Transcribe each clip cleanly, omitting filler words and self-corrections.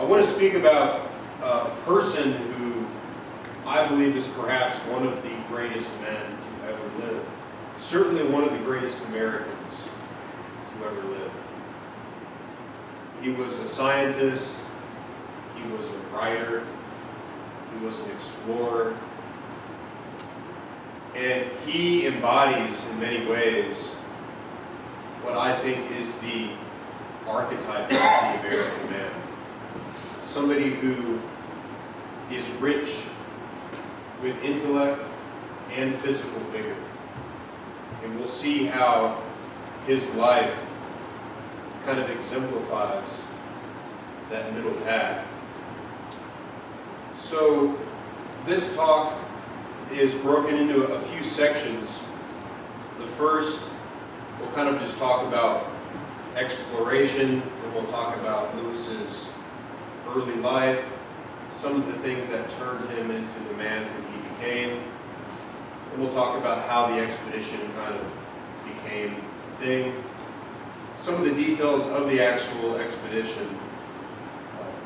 want to speak about a person who I believe is perhaps one of the greatest men to ever live. Certainly one of the greatest Americans to ever live. He was a scientist, he was a writer, he was an explorer, and he embodies in many ways what I think is the archetype of the American man. Somebody who is rich with intellect and physical vigor. And we'll see how his life kind of exemplifies that middle path. So this talk is broken into a few sections. The first, we'll kind of just talk about exploration, and we'll talk about Lewis's early life, some of the things that turned him into the man who he became. And we'll talk about how the expedition kind of became a thing. Some of the details of the actual expedition,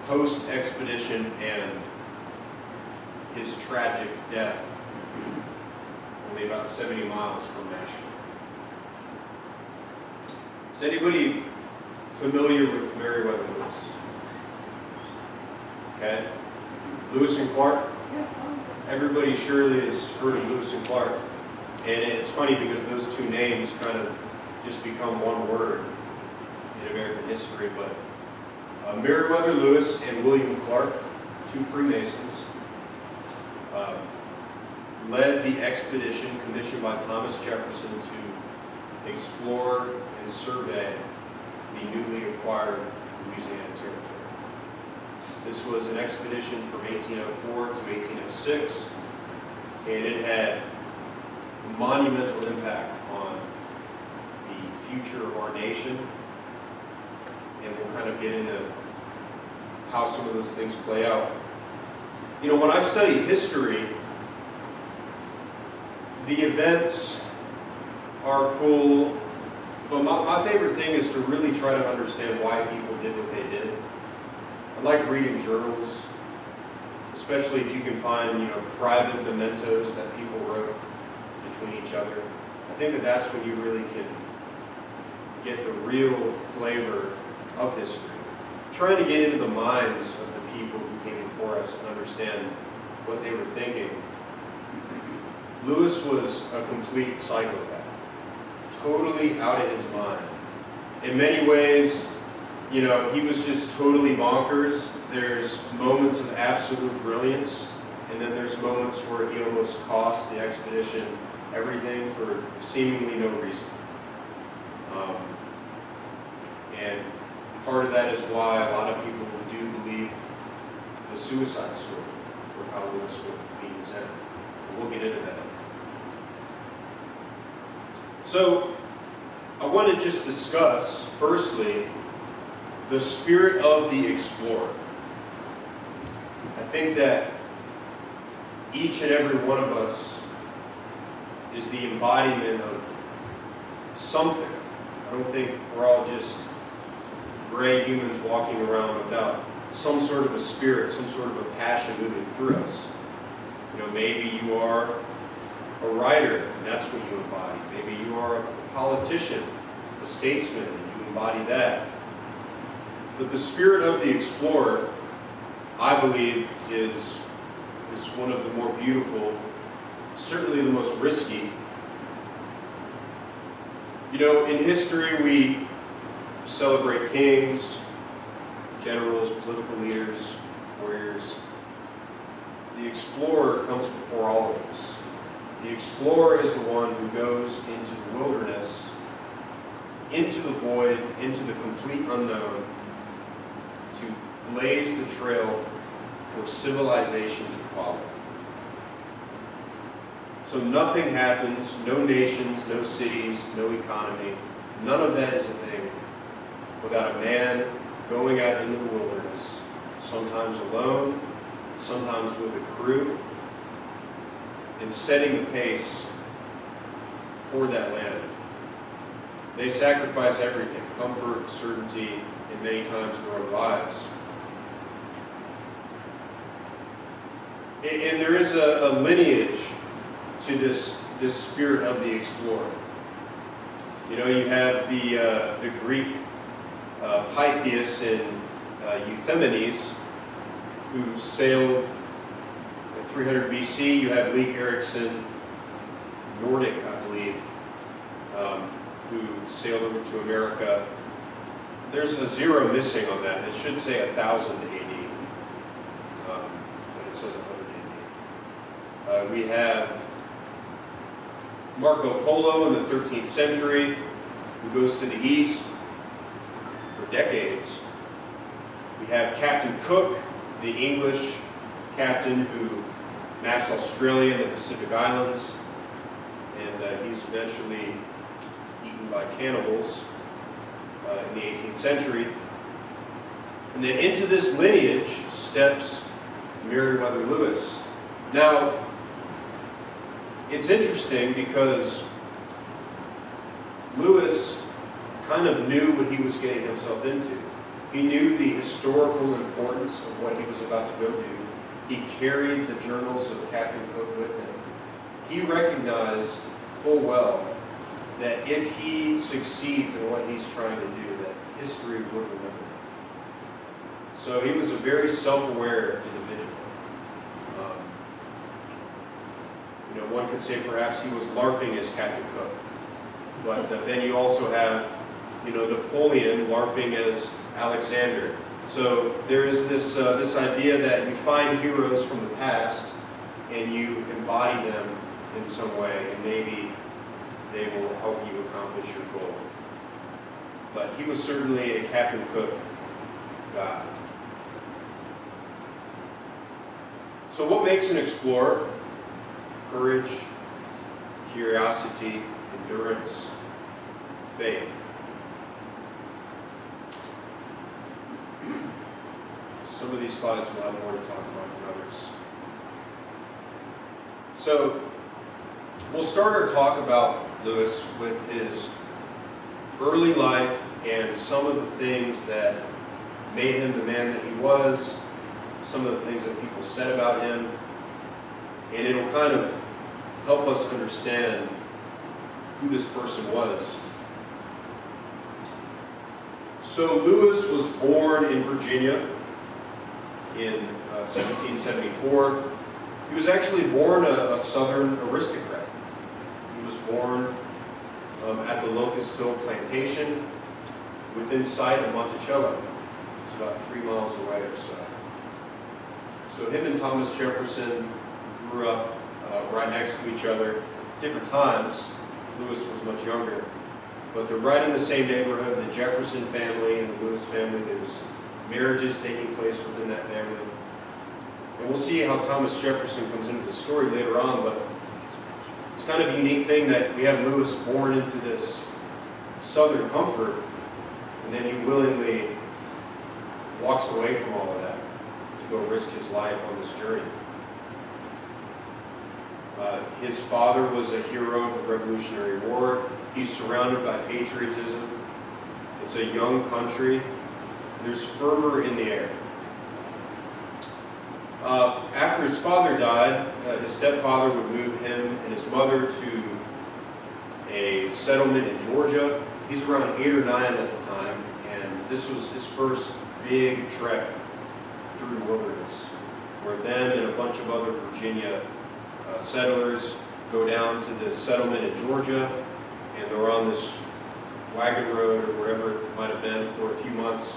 post-expedition, and his tragic death, only about 70 miles from Nashville. Is anybody familiar with Meriwether Lewis? Okay. Lewis and Clark? Everybody surely has heard of Lewis and Clark. And it's funny because those two names kind of just become one word in American history. But Meriwether Lewis and William Clark, two Freemasons, led the expedition commissioned by Thomas Jefferson to explore and survey the newly acquired Louisiana territory. This was an expedition from 1804 to 1806, and it had monumental impact on the future of our nation, and we'll kind of get into how some of those things play out. You know, when I study history, the events are cool, but my favorite thing is to really try to understand why people did what they did. I like reading journals, especially if you can find, private mementos that people wrote between each other. I think that that's when you really can get the real flavor of history. Trying to get into the minds of the people who came before us and understand what they were thinking. Lewis was a complete psychopath, totally out of his mind. In many ways, he was just totally bonkers. There's moments of absolute brilliance, and then there's moments where he almost cost the expedition everything for seemingly no reason. And part of that is why a lot of people do believe the suicide story for how Lewis would meet his end. We'll get into that. So, I want to just discuss, firstly, the spirit of the explorer. I think that each and every one of us is the embodiment of something. I don't think we're all just gray humans walking around without some sort of a spirit, some sort of a passion moving through us. Maybe you are a writer, and that's what you embody. Maybe you are a politician, a statesman, and you embody that. But the spirit of the explorer, I believe, is one of the more beautiful, certainly the most risky. In history we celebrate kings, generals, political leaders, warriors. The explorer comes before all of us. The explorer is the one who goes into the wilderness, into the void, into the complete unknown, to blaze the trail for civilization to follow. So nothing happens, no nations, no cities, no economy, none of that is a thing without a man going out into the wilderness, sometimes alone, sometimes with a crew, and setting the pace for that land. They sacrifice everything, comfort, certainty, and many times their own lives. And there is a lineage to this spirit of the explorer. You know, you have the Greek Pythias and Euthymenes, who sailed in 300 BC. You have Leif Erikson, Nordic, I believe, who sailed over to America. There's a zero missing on that. It should say 1000 AD, but it says 100 AD. We have Marco Polo in the 13th century, who goes to the east for decades. We have Captain Cook, the English captain who maps Australia and the Pacific Islands, and he's eventually eaten by cannibals in the 18th century. And then into this lineage steps Meriwether Lewis. Now, it's interesting because Lewis kind of knew what he was getting himself into. He knew the historical importance of what he was about to go do. He carried the journals of Captain Cook with him. He recognized full well that if he succeeds in what he's trying to do, that history will remember him. So he was a very self-aware individual. You know, one could say perhaps he was LARPing as Captain Cook. But then you also have, you know, Napoleon LARPing as Alexander. So there is this idea that you find heroes from the past and you embody them in some way, and maybe they will help you accomplish your goal. But he was certainly a Captain Cook guy. So what makes an explorer? Courage, curiosity, endurance, faith. Some of these slides will have more to talk about than others. So we'll start our talk about Lewis with his early life and some of the things that made him the man that he was, some of the things that people said about him, and it'll kind of help us understand who this person was. So Lewis was born in Virginia in 1774. He was actually born a Southern aristocrat. He was born at the Locust Hill Plantation within sight of Monticello. It's about 3 miles away or so. So him and Thomas Jefferson grew up right next to each other, different times. Lewis was much younger, but they're right in the same neighborhood. The Jefferson family and the Lewis family, there's marriages taking place within that family. And we'll see how Thomas Jefferson comes into the story later on, but it's kind of a unique thing that we have Lewis born into this Southern comfort, and then he willingly walks away from all of that to go risk his life on this journey. His father was a hero of the Revolutionary War. He's surrounded by patriotism. It's a young country. There's fervor in the air. After his father died, his stepfather would move him and his mother to a settlement in Georgia. He's around 8 or 9 at the time, and this was his first big trek through the wilderness, where them and a bunch of other Virginia settlers go down to this settlement in Georgia, and they're on this wagon road or wherever it might have been for a few months,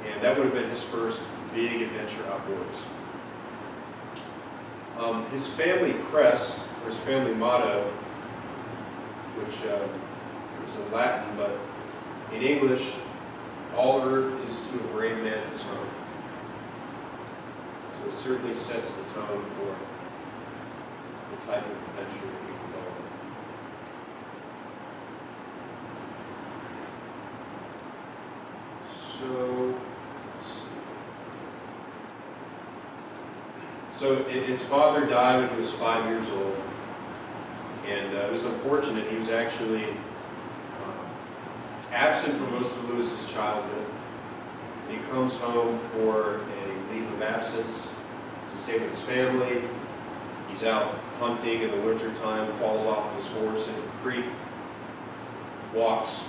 and that would have been his first big adventure outdoors. His family crest, or his family motto, which is in Latin, but in English, all earth is to a brave man his home. So it certainly sets the tone for the type of adventure that we can go on. So, let's see. So his father died when he was 5 years old, and it was unfortunate. He was actually absent for most of Lewis's childhood. He comes home for a leave of absence to stay with his family. He's out hunting in the wintertime, falls off of his horse in a creek, walks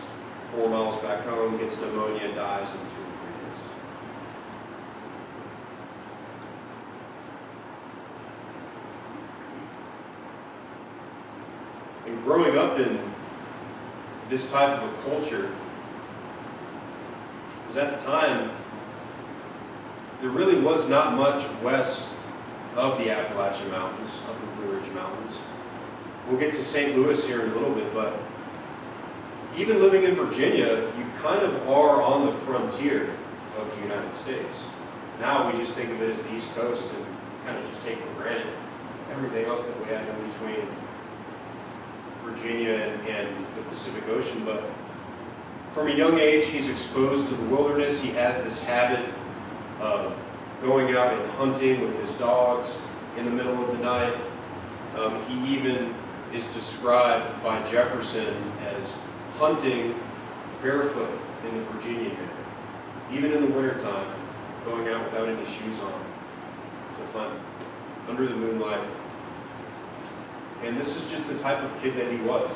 4 miles back home, gets pneumonia, dies in 2 or 3 days. And growing up in this type of a culture, because at the time, there really was not much west of the Appalachian Mountains, of the Blue Ridge Mountains. We'll get to St. Louis here in a little bit, but even living in Virginia, you kind of are on the frontier of the United States. Now we just think of it as the East Coast and kind of just take for granted everything else that we have in between Virginia and the Pacific Ocean. But from a young age, he's exposed to the wilderness. He has this habit of going out and hunting with his dogs in the middle of the night. He even is described by Jefferson as hunting barefoot in the Virginia area, even in the wintertime, going out without any shoes on to hunt under the moonlight. And this is just the type of kid that he was.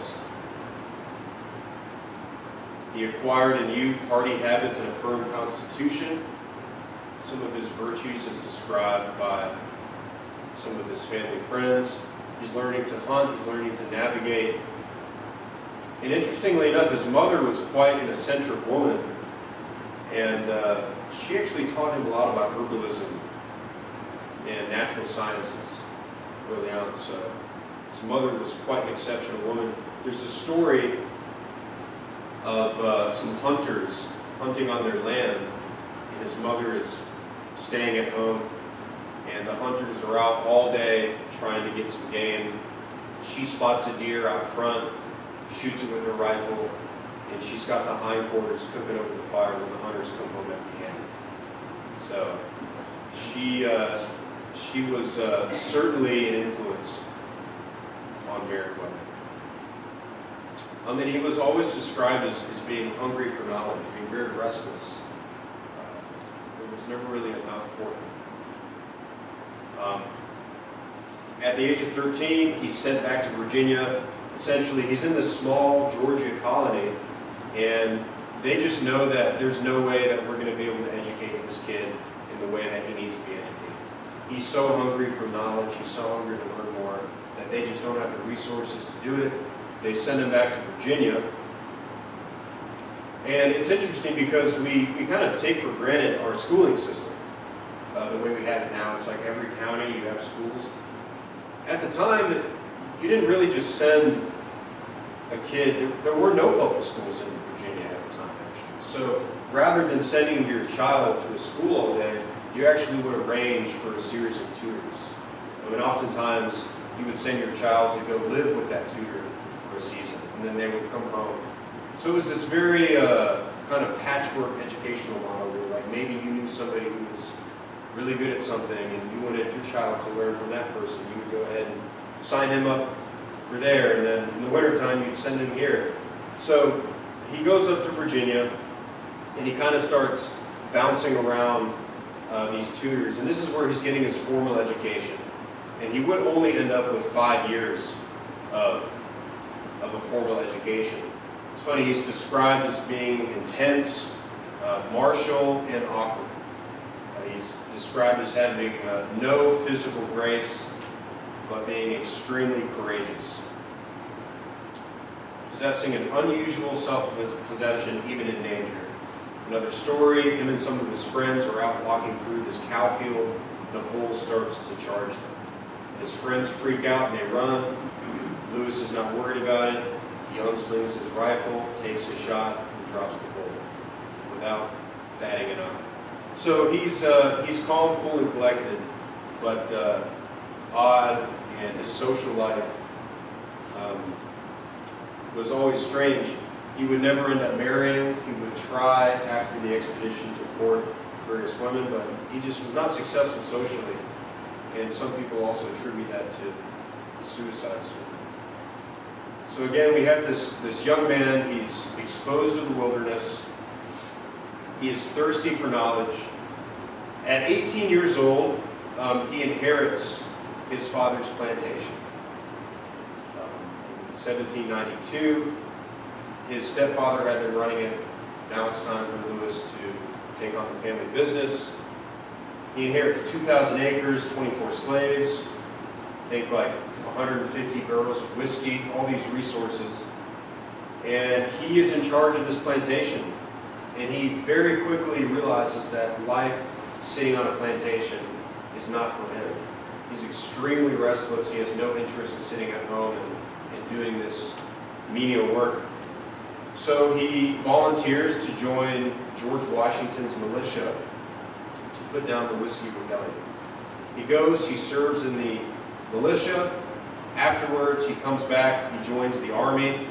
He acquired in youth party habits and a firm constitution. Some of his virtues is described by some of his family friends. He's learning to hunt, he's learning to navigate. And interestingly enough, his mother was quite an eccentric woman, and she actually taught him a lot about herbalism and natural sciences early on. So his mother was quite an exceptional woman. There's a story of some hunters hunting on their land, and his mother is staying at home, and the hunters are out all day trying to get some game. She spots a deer out front, shoots it with her rifle, and she's got the hindquarters cooking over the fire when the hunters come home empty-handed. So she was certainly an influence on Meriwether. And he was always described as being hungry for knowledge, being very restless. There was never really enough for him. At the age of 13, he's sent back to Virginia. Essentially, he's in this small Georgia colony, and they just know that there's no way that we're going to be able to educate this kid in the way that he needs to be educated. He's so hungry for knowledge, he's so hungry to learn more, that they just don't have the resources to do it. They send him back to Virginia. And it's interesting because we kind of take for granted our schooling system. The way we have it now, it's like every county you have schools. At the time, you didn't really just send a kid, there were no public schools in Virginia at the time, actually. So rather than sending your child to a school all day, you actually would arrange for a series of tutors. I mean, oftentimes, you would send your child to go live with that tutor for a season, and then they would come home. So it was this very kind of patchwork educational model where, like, maybe you knew somebody who was really good at something and you wanted your child to learn from that person. You would go ahead and sign him up for there, and then in the wintertime you'd send him here. So he goes up to Virginia and he kind of starts bouncing around these tutors, and this is where he's getting his formal education. And he would only end up with 5 years of a formal education. It's funny, he's described as being intense, martial, and awkward. He's described as having no physical grace, but being extremely courageous. Possessing an unusual self-possession, even in danger. Another story, him and some of his friends are out walking through this cow field, and a bull starts to charge them. His friends freak out and they run. Lewis is not worried about it. He unslings his rifle, takes a shot, and drops the bull without batting an eye. So he's calm, cool, and collected, but odd, and his social life was always strange. He would never end up marrying. He would try after the expedition to court various women, but he just was not successful socially. And some people also attribute that to the suicide story. So again, we have this young man. He's exposed to the wilderness. He is thirsty for knowledge. At 18 years old, he inherits his father's plantation. In 1792, his stepfather had been running it. Now it's time for Lewis to take on the family business. He inherits 2,000 acres, 24 slaves, think like 150 barrels of whiskey, all these resources. And he is in charge of this plantation. And he very quickly realizes that life sitting on a plantation is not for him. He's extremely restless. He has no interest in sitting at home and doing this menial work. So he volunteers to join George Washington's militia to put down the Whiskey Rebellion. He goes, he serves in the militia. Afterwards, he comes back, he joins the army.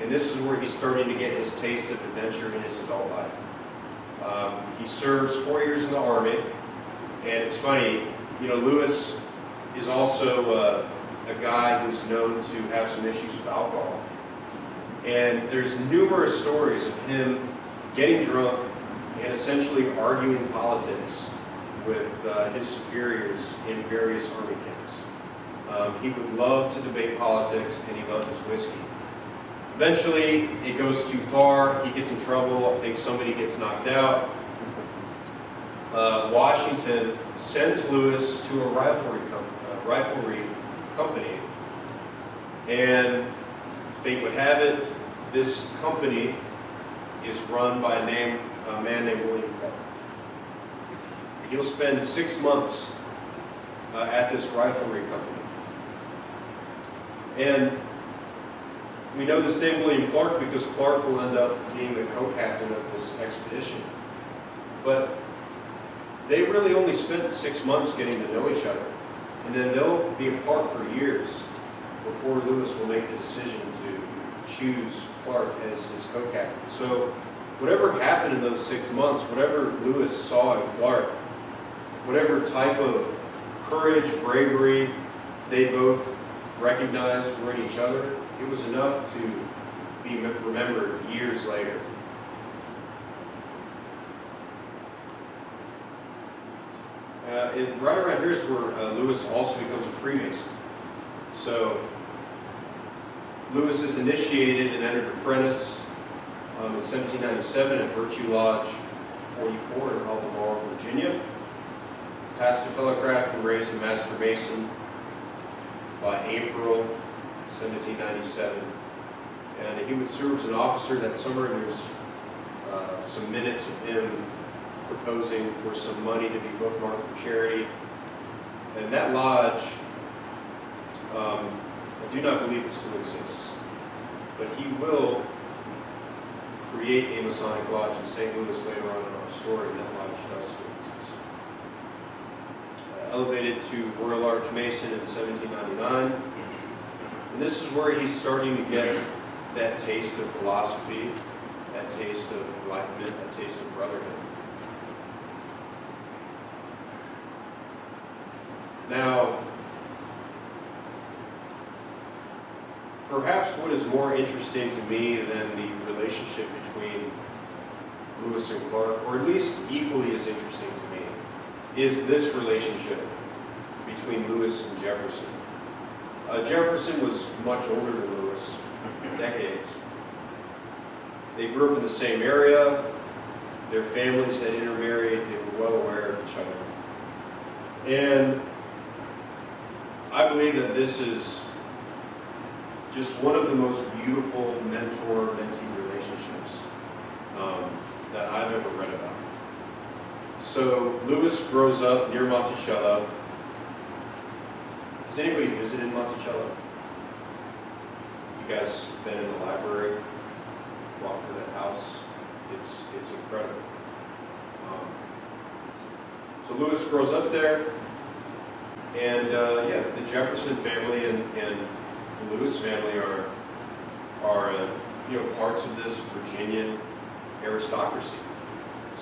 And this is where he's starting to get his taste of adventure in his adult life. He serves 4 years in the army. And it's funny, you know, Lewis is also a guy who's known to have some issues with alcohol. And there's numerous stories of him getting drunk and essentially arguing politics with his superiors in various army camps. He would love to debate politics, and he loved his whiskey. Eventually, it goes too far. He gets in trouble. I think somebody gets knocked out. Washington sends Lewis to a riflery company, and fate would have it, this company is run by a man named William Clark. He'll spend 6 months at this riflery company. And we know this name William Clark because Clark will end up being the co-captain of this expedition. But they really only spent 6 months getting to know each other. And then they'll be apart for years before Lewis will make the decision to choose Clark as his co-captain. So whatever happened in those 6 months, whatever Lewis saw in Clark, whatever type of courage, bravery they both recognized were in each other, it was enough to be remembered years later. Right around here is where Lewis also becomes a Freemason. So Lewis is initiated and entered apprentice in 1797 at Virtue Lodge 44 in Albemarle, Virginia. Passed a fellow craft and raised a Master Mason by April 1797. And he would serve as an officer. That summer there's some minutes of him proposing for some money to be bookmarked for charity. And that lodge, I do not believe it still exists, but he will create a Masonic lodge in St. Louis later on in our story. That lodge does still exist. Elevated to Royal Archmason in 1799. And this is where he's starting to get that taste of philosophy, that taste of enlightenment, that taste of brotherhood. Now, perhaps what is more interesting to me than the relationship between Lewis and Clark, or at least equally as interesting to me, is this relationship between Lewis and Jefferson. Jefferson was much older than Lewis, decades. They grew up in the same area. Their families had intermarried. They were well aware of each other. And I believe that this is just one of the most beautiful mentor-mentee relationships that I've ever read about. So Lewis grows up near Monticello. Has anybody visited Monticello? You guys been in the library, walked through that house? It's incredible. So Lewis grows up there, and yeah, the Jefferson family and the Lewis family are parts of this Virginian aristocracy.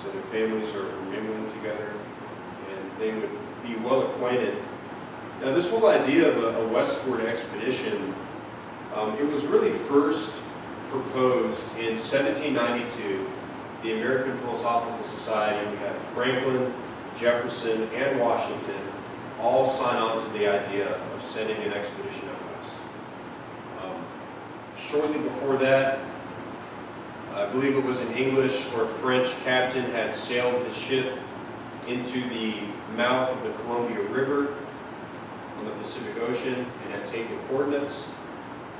So their families are mingling together, and they would be well acquainted. Now, this whole idea of a westward expedition, it was really first proposed in 1792. The American Philosophical Society, we had Franklin, Jefferson, and Washington all sign on to the idea of sending an expedition out west. Shortly before that, I believe it was an English or French captain had sailed his ship into the mouth of the Columbia River on the Pacific Ocean and had taken coordinates.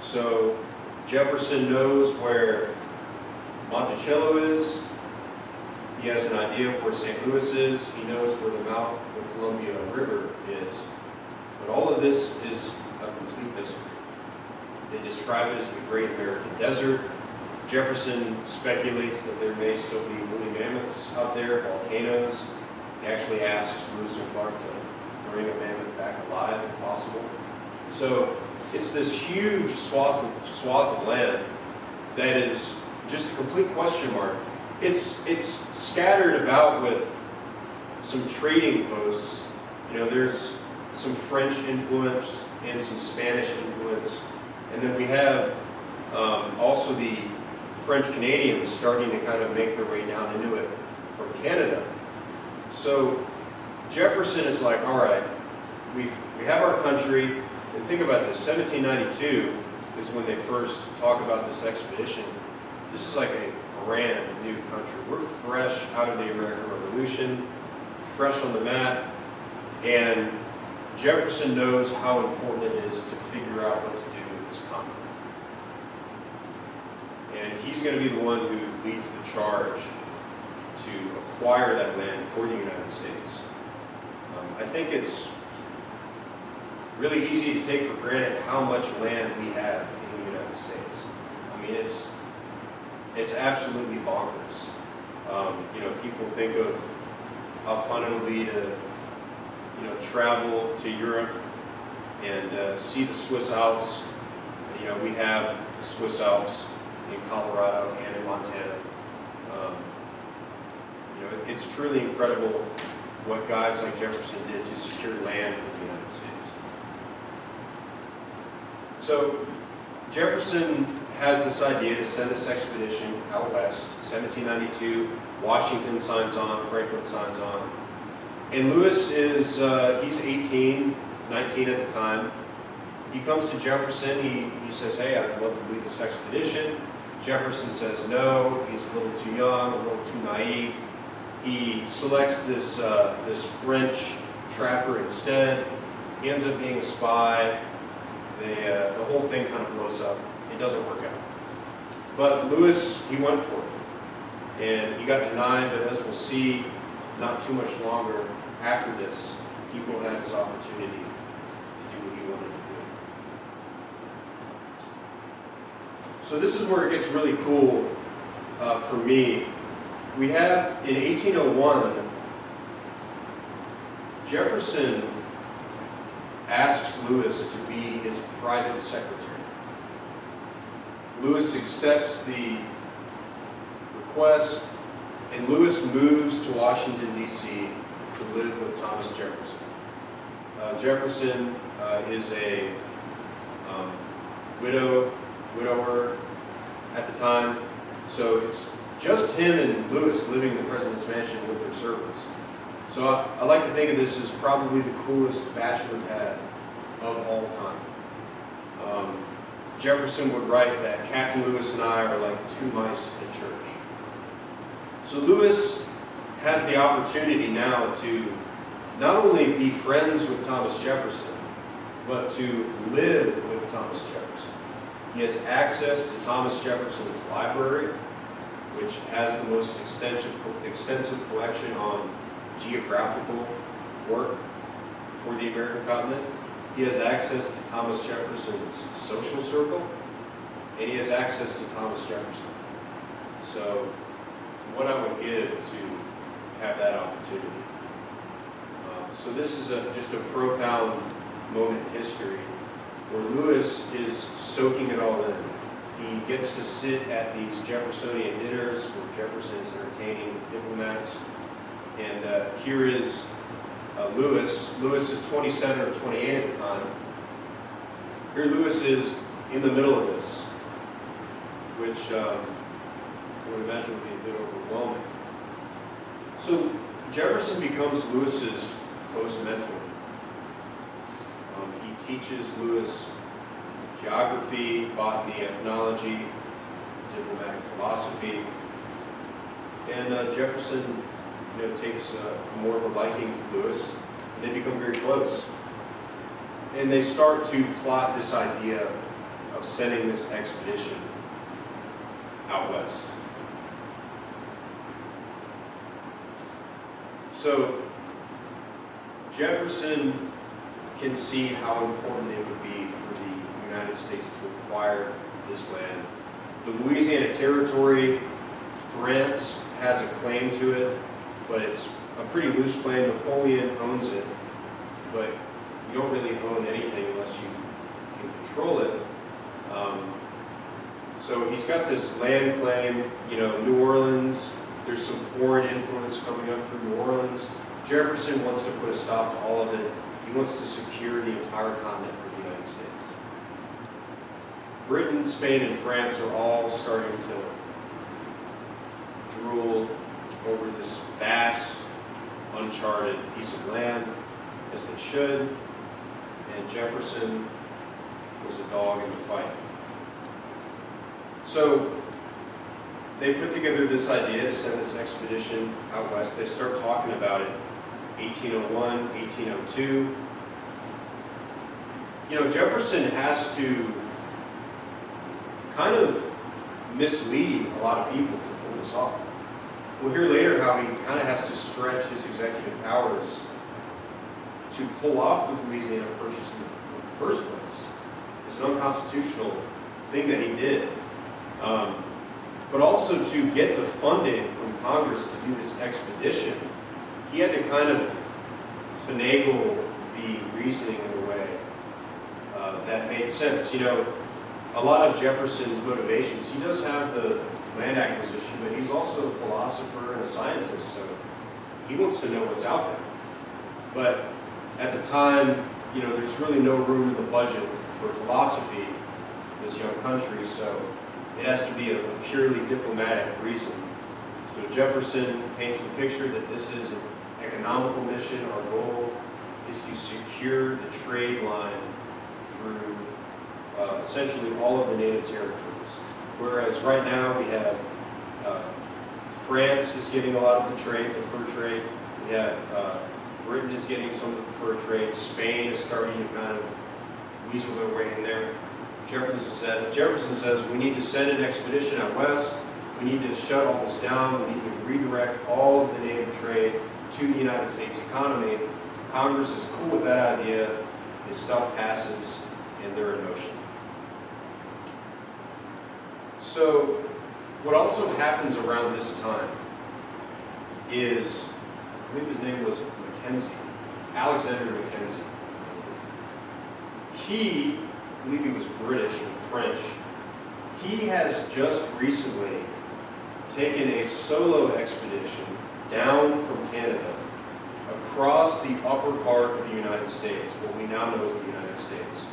So Jefferson knows where Monticello is. He has an idea of where St. Louis is. He knows where the mouth of the Columbia River is. But all of this is a complete mystery. They describe it as the Great American Desert. Jefferson speculates that there may still be woolly mammoths out there, volcanoes. He actually asks Lewis and Clark to bring a mammoth back alive if possible. So it's this huge swath of land that is just a complete question mark. It's scattered about with some trading posts. You know, there's some French influence and some Spanish influence. And then we have also the French Canadians starting to kind of make their way down into it from Canada. So Jefferson is like, all right, we have our country. And think about this, 1792 is when they first talk about this expedition. This is like a brand new country. We're fresh out of the American Revolution, fresh on the map, and Jefferson knows how important it is to figure out what to do with this continent. And he's going to be the one who leads the charge to acquire that land for the United States. I think it's really easy to take for granted how much land we have in the United States. I mean, it's absolutely bonkers. You know, people think of how fun it will be to, you know, travel to Europe and see the Swiss Alps. You know, we have the Swiss Alps in Colorado and in Montana. You know, it's truly incredible what guys like Jefferson did to secure land for the United States. So Jefferson has this idea to send this expedition out west. 1792, Washington signs on, Franklin signs on. And Lewis is, he's 18, 19 at the time. He comes to Jefferson, he says, hey, I'd love to lead this expedition. Jefferson says no, he's a little too young, a little too naive. He selects this, this French trapper instead. He ends up being a spy. The whole thing kind of blows up. It doesn't work out. But Lewis, he went for it. And he got denied, but as we'll see, not too much longer after this, he will have his opportunity to do what he wanted to do. So this is where it gets really cool for me. We have, in 1801, Jefferson asks Lewis to be his private secretary. Lewis accepts the request, and Lewis moves to Washington, D.C. to live with Thomas Jefferson. Jefferson is a widower at the time, so it's just him and Lewis living in the president's mansion with their servants. So I like to think of this as probably the coolest bachelor pad of all time. Jefferson would write that Captain Lewis and I are like two mice in church. So Lewis has the opportunity now to not only be friends with Thomas Jefferson, but to live with Thomas Jefferson. He has access to Thomas Jefferson's library, which has the most extensive collection on geographical work for the American continent. He has access to Thomas Jefferson's social circle, and he has access to Thomas Jefferson. So what I would give to have that opportunity. So this is just a profound moment in history where Lewis is soaking it all in. He gets to sit at these Jeffersonian dinners where Jefferson is entertaining diplomats. And here is Lewis. Lewis is 27 or 28 at the time. Here Lewis is in the middle of this, which I would imagine would be a bit overwhelming. So Jefferson becomes Lewis's close mentor. He teaches Lewis geography, botany, ethnology, diplomatic philosophy, and Jefferson, takes more of a liking to Lewis, and they become very close. And they start to plot this idea of sending this expedition out west. So Jefferson can see how important it would be for the United States to acquire this land. The Louisiana Territory, France has a claim to it, but it's a pretty loose claim. Napoleon owns it, but you don't really own anything unless you can control it. So he's got this land claim, New Orleans. There's some foreign influence coming up through New Orleans. Jefferson wants to put a stop to all of it. He wants to secure the entire continent for the United States. Britain, Spain, and France are all starting to drool over this vast, uncharted piece of land, as they should, and Jefferson was a dog in the fight. So they put together this idea to send this expedition out west. They start talking about it 1801, 1802. Jefferson has to kind of mislead a lot of people to pull this off. We'll hear later how he kind of has to stretch his executive powers to pull off the Louisiana Purchase in the first place. It's an unconstitutional thing that he did. But also to get the funding from Congress to do this expedition, he had to kind of finagle the reasoning in a way that made sense. A lot of Jefferson's motivations, he does have the land acquisition, but he's also a philosopher and a scientist, so he wants to know what's out there. But at the time, there's really no room in the budget for philosophy in this young country, so it has to be a purely diplomatic reason. So Jefferson paints the picture that this is an economical mission. Our goal is to secure the trade line through essentially all of the native territories. Whereas right now we have France is getting a lot of the trade, the fur trade. We have Britain is getting some of the fur trade. Spain is starting to kind of weasel their way in there. Jefferson says we need to send an expedition out west. We need to shut all this down. We need to redirect all of the native trade to the United States economy. Congress is cool with that idea. His stuff passes, and they're in motion. So what also happens around this time is, I believe his name was Mackenzie, Alexander Mackenzie. I believe he was British or French. He has just recently taken a solo expedition down from Canada across the upper part of the United States, what we now know as the United States.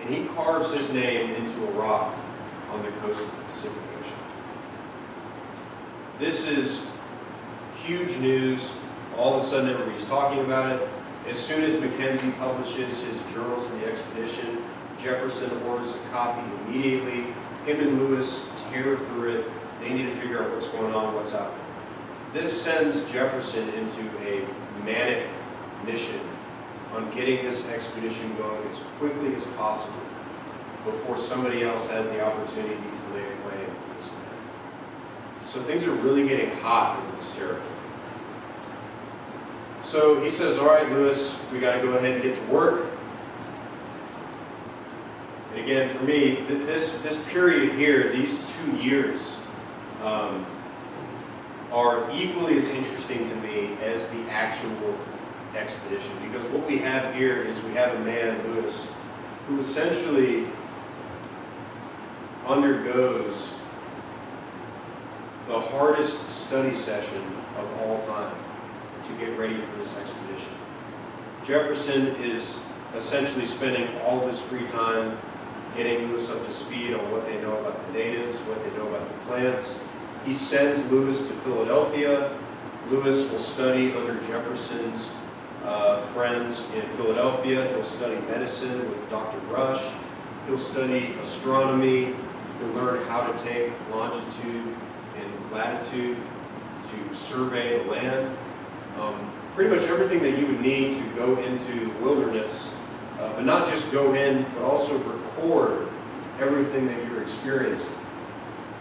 And he carves his name into a rock on the coast of the Pacific Ocean. This is huge news. All of a sudden everybody's talking about it. As soon as Mackenzie publishes his journals of the expedition, Jefferson orders a copy immediately. Him and Lewis tear through it. They need to figure out what's going on, what's out there. This sends Jefferson into a manic mission on getting this expedition going as quickly as possible before somebody else has the opportunity to lay a claim to this land. So things are really getting hot in this territory. So he says, all right, Lewis, we got to go ahead and get to work. And again, for me, this period here, these 2 years, are equally as interesting to me as the actual expedition. Because what we have here is we have a man, Lewis, who essentially undergoes the hardest study session of all time to get ready for this expedition. Jefferson is essentially spending all of his free time getting Lewis up to speed on what they know about the natives, what they know about the plants. He sends Lewis to Philadelphia Lewis will study under Jefferson's friends in Philadelphia. He'll study medicine with Dr. Rush. He'll study astronomy. He'll learn how to take longitude and latitude to survey the land. Pretty much everything that you would need to go into the wilderness, but not just go in, but also record everything that you're experiencing.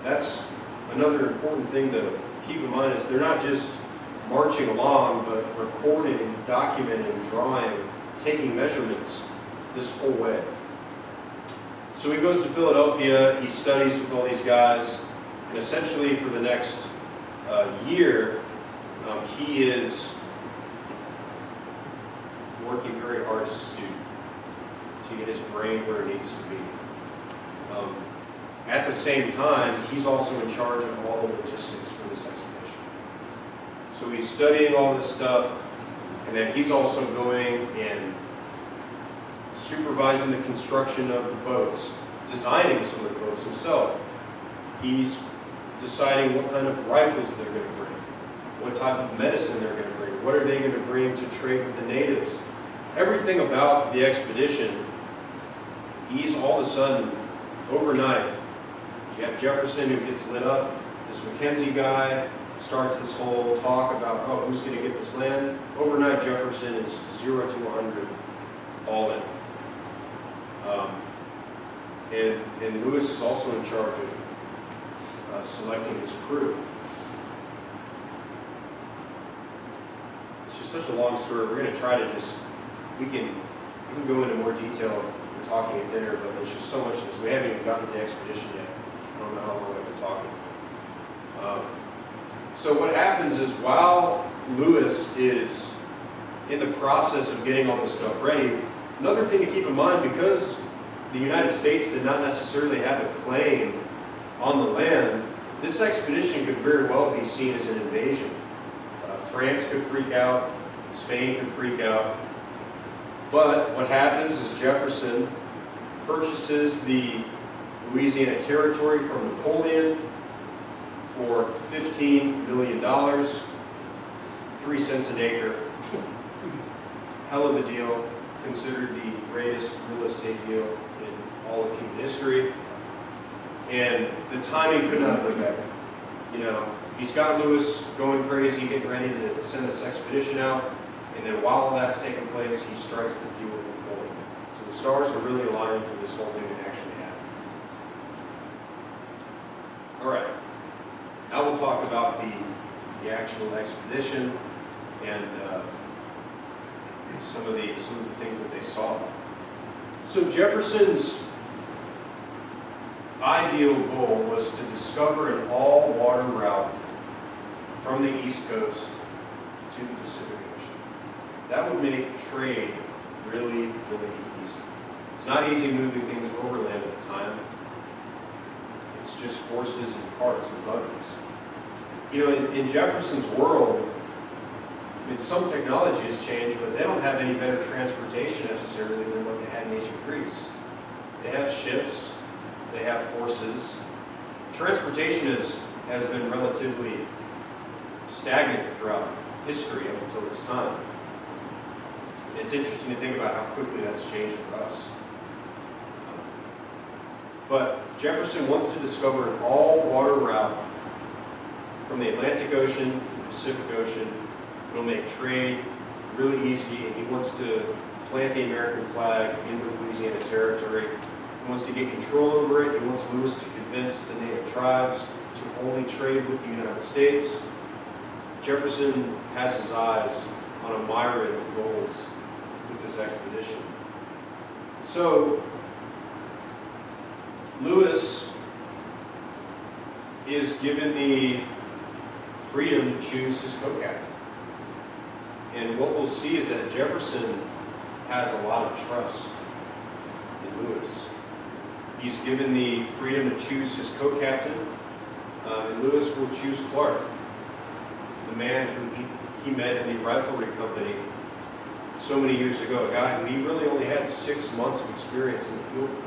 That's another important thing to keep in mind, is they're not just marching along, but recording, documenting, drawing, taking measurements this whole way. So he goes to Philadelphia, he studies with all these guys, and essentially for the next year, he is working very hard as a student to get his brain where it needs to be. At the same time, he's also in charge of all the logistics for this expedition. So he's studying all this stuff, and then he's also going and supervising the construction of the boats, designing some of the boats himself. He's deciding what kind of rifles they're going to bring, what type of medicine they're going to bring, what are they going to bring to trade with the natives. Everything about the expedition, he's all of a sudden, overnight, you have Jefferson who gets lit up, this Mackenzie guy starts this whole talk about, oh, who's going to get this land? Overnight, Jefferson is 0 to 100, all in. And Lewis is also in charge of selecting his crew. It's just such a long story. We're going to try to just, we can go into more detail if we're talking at dinner, but there's just so much of this. We haven't even gotten to the expedition yet. I don't know how long I've been talking. So what happens is, while Lewis is in the process of getting all this stuff ready, another thing to keep in mind, because the United States did not necessarily have a claim on the land, this expedition could very well be seen as an invasion. France could freak out, Spain could freak out, but what happens is Jefferson purchases the Louisiana Territory from Napoleon for $15 million, 3 cents an acre. Hell of a deal, considered the greatest real estate deal in all of human history. And the timing could not have been better. You know, he's got Lewis going crazy, getting ready to send this expedition out, and then while all that's taking place, he strikes this deal with Napoleon. So the stars are really aligned for this whole thing to actually happen. All right, now we'll talk about the actual expedition and some of the things that they saw. So Jefferson's ideal goal was to discover an all-water route from the East Coast to the Pacific Ocean. That would make trade really, really easy. It's not easy moving things overland at the time. It's just horses and carts and buggies. You know, in Jefferson's world, I mean, some technology has changed, but they don't have any better transportation necessarily than what they had in ancient Greece. They have ships, they have horses. Transportation has been relatively stagnant throughout history up until this time. It's interesting to think about how quickly that's changed for us. But Jefferson wants to discover an all-water route from the Atlantic Ocean to the Pacific Ocean. It'll make trade really easy, and he wants to plant the American flag in the Louisiana Territory. He wants to get control over it. He wants Lewis to convince the native tribes to only trade with the United States. Jefferson has his eyes on a myriad of goals with this expedition. So Lewis is given the freedom to choose his co-captain. And what we'll see is that Jefferson has a lot of trust in Lewis. He's given the freedom to choose his co-captain, and Lewis will choose Clark, the man who he met in the riflery company so many years ago, a guy who he really only had 6 months of experience in the field with.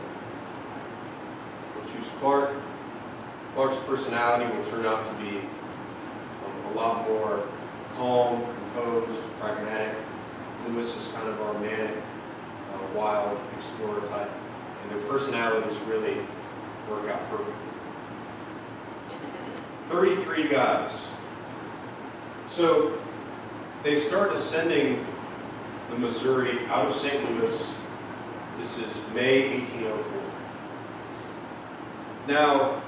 We'll choose Clark. Clark's personality will turn out to be a lot more calm, composed, pragmatic. Lewis is kind of our manic, wild explorer type. And their personalities really work out perfectly. 33 guys. So they start ascending the Missouri out of St. Louis. This is May 1804. Now,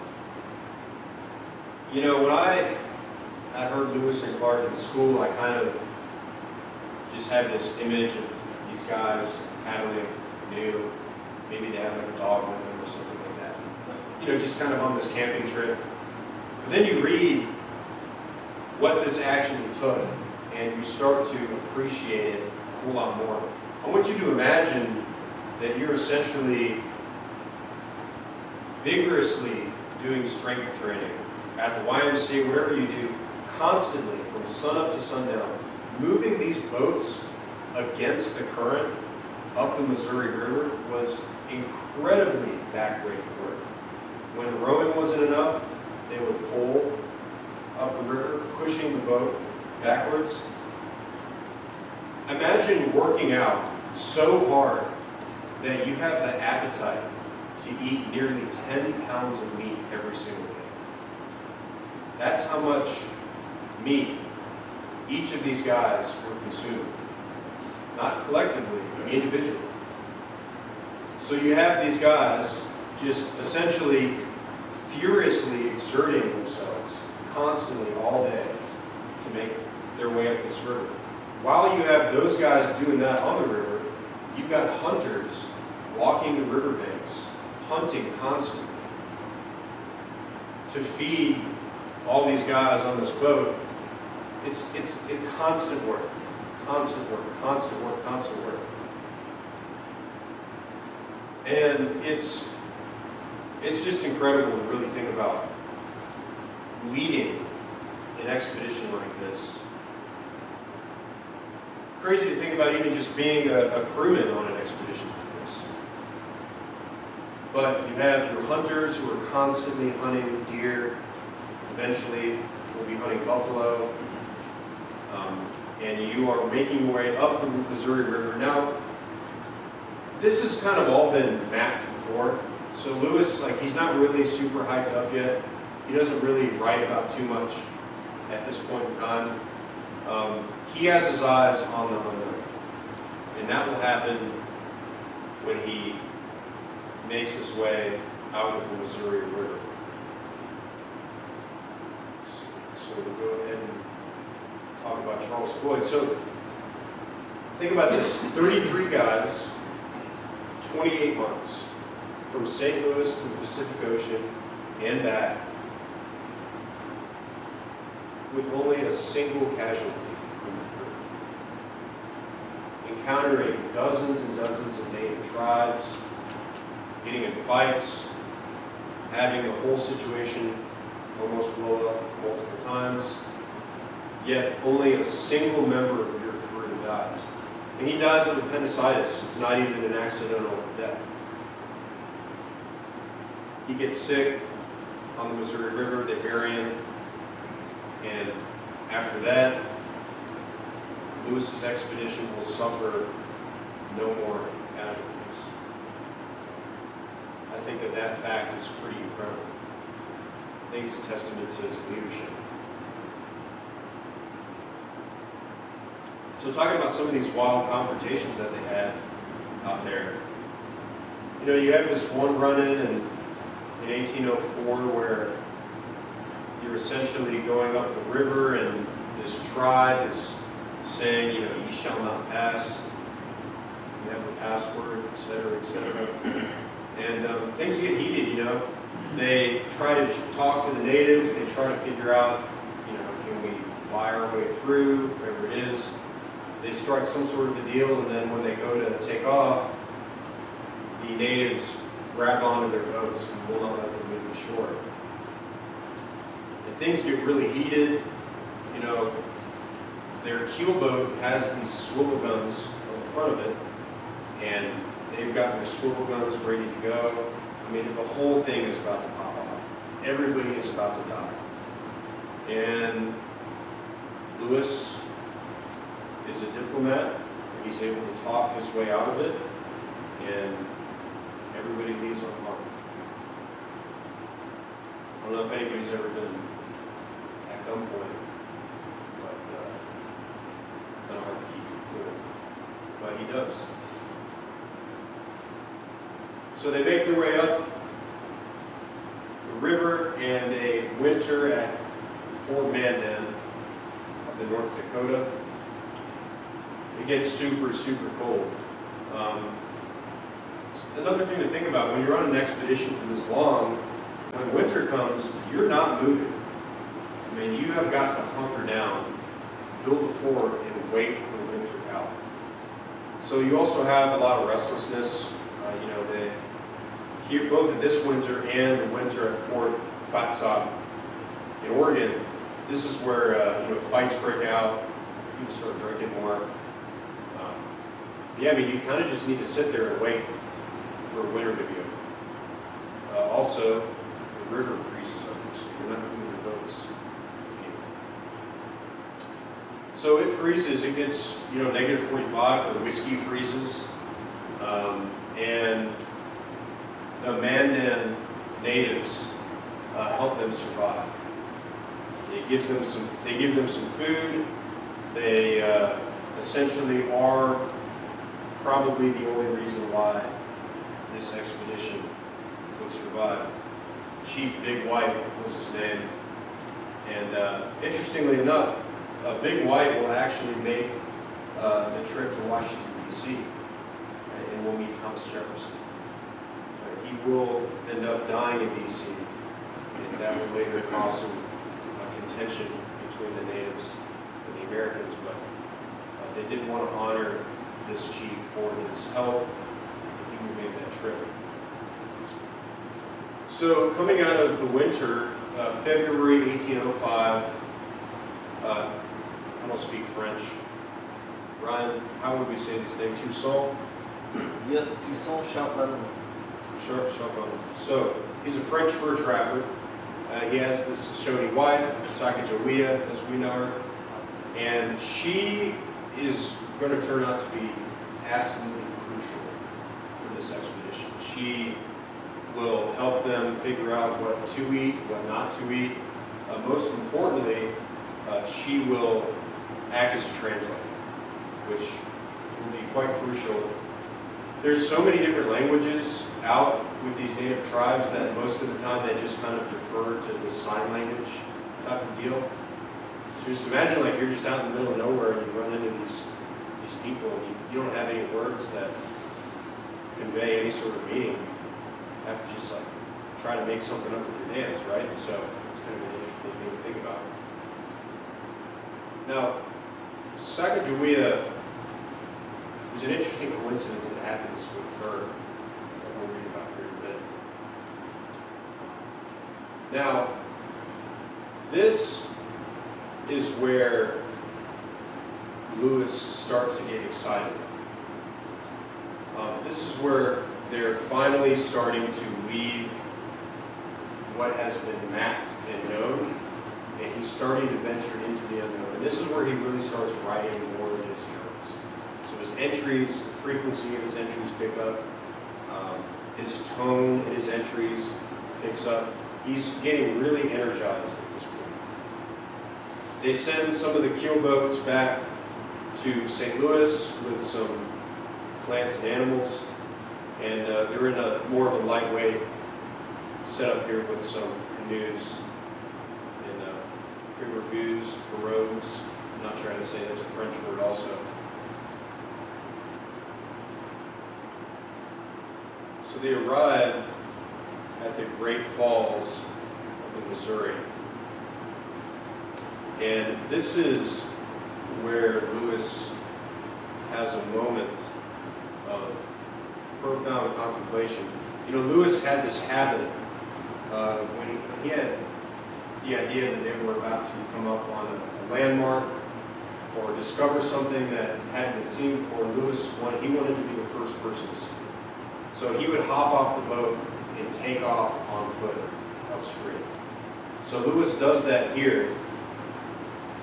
you know, when I heard Lewis and Clark in school, I kind of just had this image of these guys paddling a canoe. Maybe they had like a dog with them or something like that. You know, just kind of on this camping trip. But then you read what this actually took, and you start to appreciate it a whole lot more. I want you to imagine that you're essentially vigorously doing strength training at the YMCA, whatever you do, constantly from sunup to sundown, moving these boats against the current up the Missouri River was incredibly backbreaking work. When rowing wasn't enough, they would pole up the river, pushing the boat backwards. Imagine working out so hard that you have the appetite to eat nearly 10 pounds of meat every single day. That's how much meat each of these guys were consuming. Not collectively, individually. So you have these guys just essentially furiously exerting themselves constantly all day to make their way up this river. While you have those guys doing that on the river, you've got hunters walking the riverbanks, hunting constantly to feed all these guys on this boat. It's constant work, constant work, constant work, constant work. And it's just incredible to really think about leading an expedition like this. Crazy to think about even just being a crewman on an expedition like this. But you have your hunters who are constantly hunting deer. Eventually, we'll be hunting buffalo. And you are making your way up the Missouri River. Now, this has kind of all been mapped before. So Lewis, he's not really super hyped up yet. He doesn't really write about too much at this point in time. He has his eyes on the unknown. And that will happen when he makes his way out of the Missouri River. So we'll go ahead and talk about Charles Floyd. So think about this, 33 guys, 28 months, from St. Louis to the Pacific Ocean and back, with only a single casualty. Encountering dozens and dozens of native tribes, getting in fights, having the whole situation almost blow up multiple times, yet only a single member of your crew dies. And he dies of appendicitis. It's not even an accidental death. He gets sick on the Missouri River, they bury him, and after that, Lewis's expedition will suffer no more casualties. I think that fact is pretty incredible. I think it's a testament to his leadership. So talking about some of these wild confrontations that they had out there, you know, you have this one run-in in 1804 where you're essentially going up the river and this tribe is saying, you know, ye shall not pass. You have the password, etc., etc. And things get heated, you know. They try to talk to the natives. They try to figure out, you know, can we buy our way through, whatever it is. They strike some sort of a deal, and then when they go to take off, the natives grab onto their boats and will not let them move the shore. And things get really heated. You know, their keelboat has these swivel guns on the front of it, and they've got their swivel guns ready to go. I mean, the whole thing is about to pop off. Everybody is about to die. And Lewis is a diplomat, and he's able to talk his way out of it, and everybody leaves unharmed. I don't know if anybody's ever been at gunpoint, but kind of hard to keep it cool. But he does. So they make their way up the river, and they winter at Fort Mandan up in North Dakota. It gets super, super cold. Another thing to think about, when you're on an expedition for this long, when winter comes, you're not moving. I mean, you have got to hunker down, build a fort, and wait the winter out. So you also have a lot of restlessness. Here, both at this winter and the winter at Fort Clatsop in Oregon, this is where fights break out, people start drinking more. Yeah, I mean, you kind of just need to sit there and wait for winter to be over. Also, the river freezes over, so you're not moving your boats anymore. So it freezes, it gets, negative 45, the whiskey freezes, and the Mandan natives help them survive. They give them some food. They essentially are probably the only reason why this expedition would survive. Chief Big White was his name. And interestingly enough, Big White will actually make the trip to Washington, D.C. And will meet Thomas Jefferson. He will end up dying in D.C. and that will later cause some contention between the natives and the Americans, but they did want to honor this chief for his help. He made that trip. So coming out of the winter, February 1805, I don't speak French. Ryan, how would we say this name? Toussaint? Yeah, Toussaint Charbonneau. Charbonneau. So he's a French fur trapper. He has this Shoshone wife, Sacagawea, as we know her, and she is going to turn out to be absolutely crucial for this expedition. She will help them figure out what to eat, what not to eat. Most importantly, she will act as a translator, which will be quite crucial. There's so many different languages out with these native tribes that most of the time they just kind of defer to the sign language type of deal. So just imagine like you're just out in the middle of nowhere and you run into these people and you don't have any words that convey any sort of meaning. You have to just like try to make something up with your hands, right? So it's kind of an interesting thing to think about. Now, Sacagawea, there's an interesting coincidence that happens with her that we'll read about here in a minute. Now, this is where Lewis starts to get excited. This is where they're finally starting to leave what has been mapped and known, and he's starting to venture into the unknown. And this is where he really starts writing more of his journals. So his entries, the frequency of his entries pick up, his tone in his entries picks up. He's getting really energized at this point. They send some of the keel boats back to St. Louis with some plants and animals, and they're in a more of a lightweight setup here with some canoes and pirogues. I'm not sure how to say that's a French word also. So they arrive at the Great Falls of the Missouri. And this is where Lewis has a moment of profound contemplation. You know, Lewis had this habit when he had the idea that they were about to come up on a landmark or discover something that hadn't been seen before. He wanted to be the first person to see it. So he would hop off the boat and take off on foot upstream. So Lewis does that here.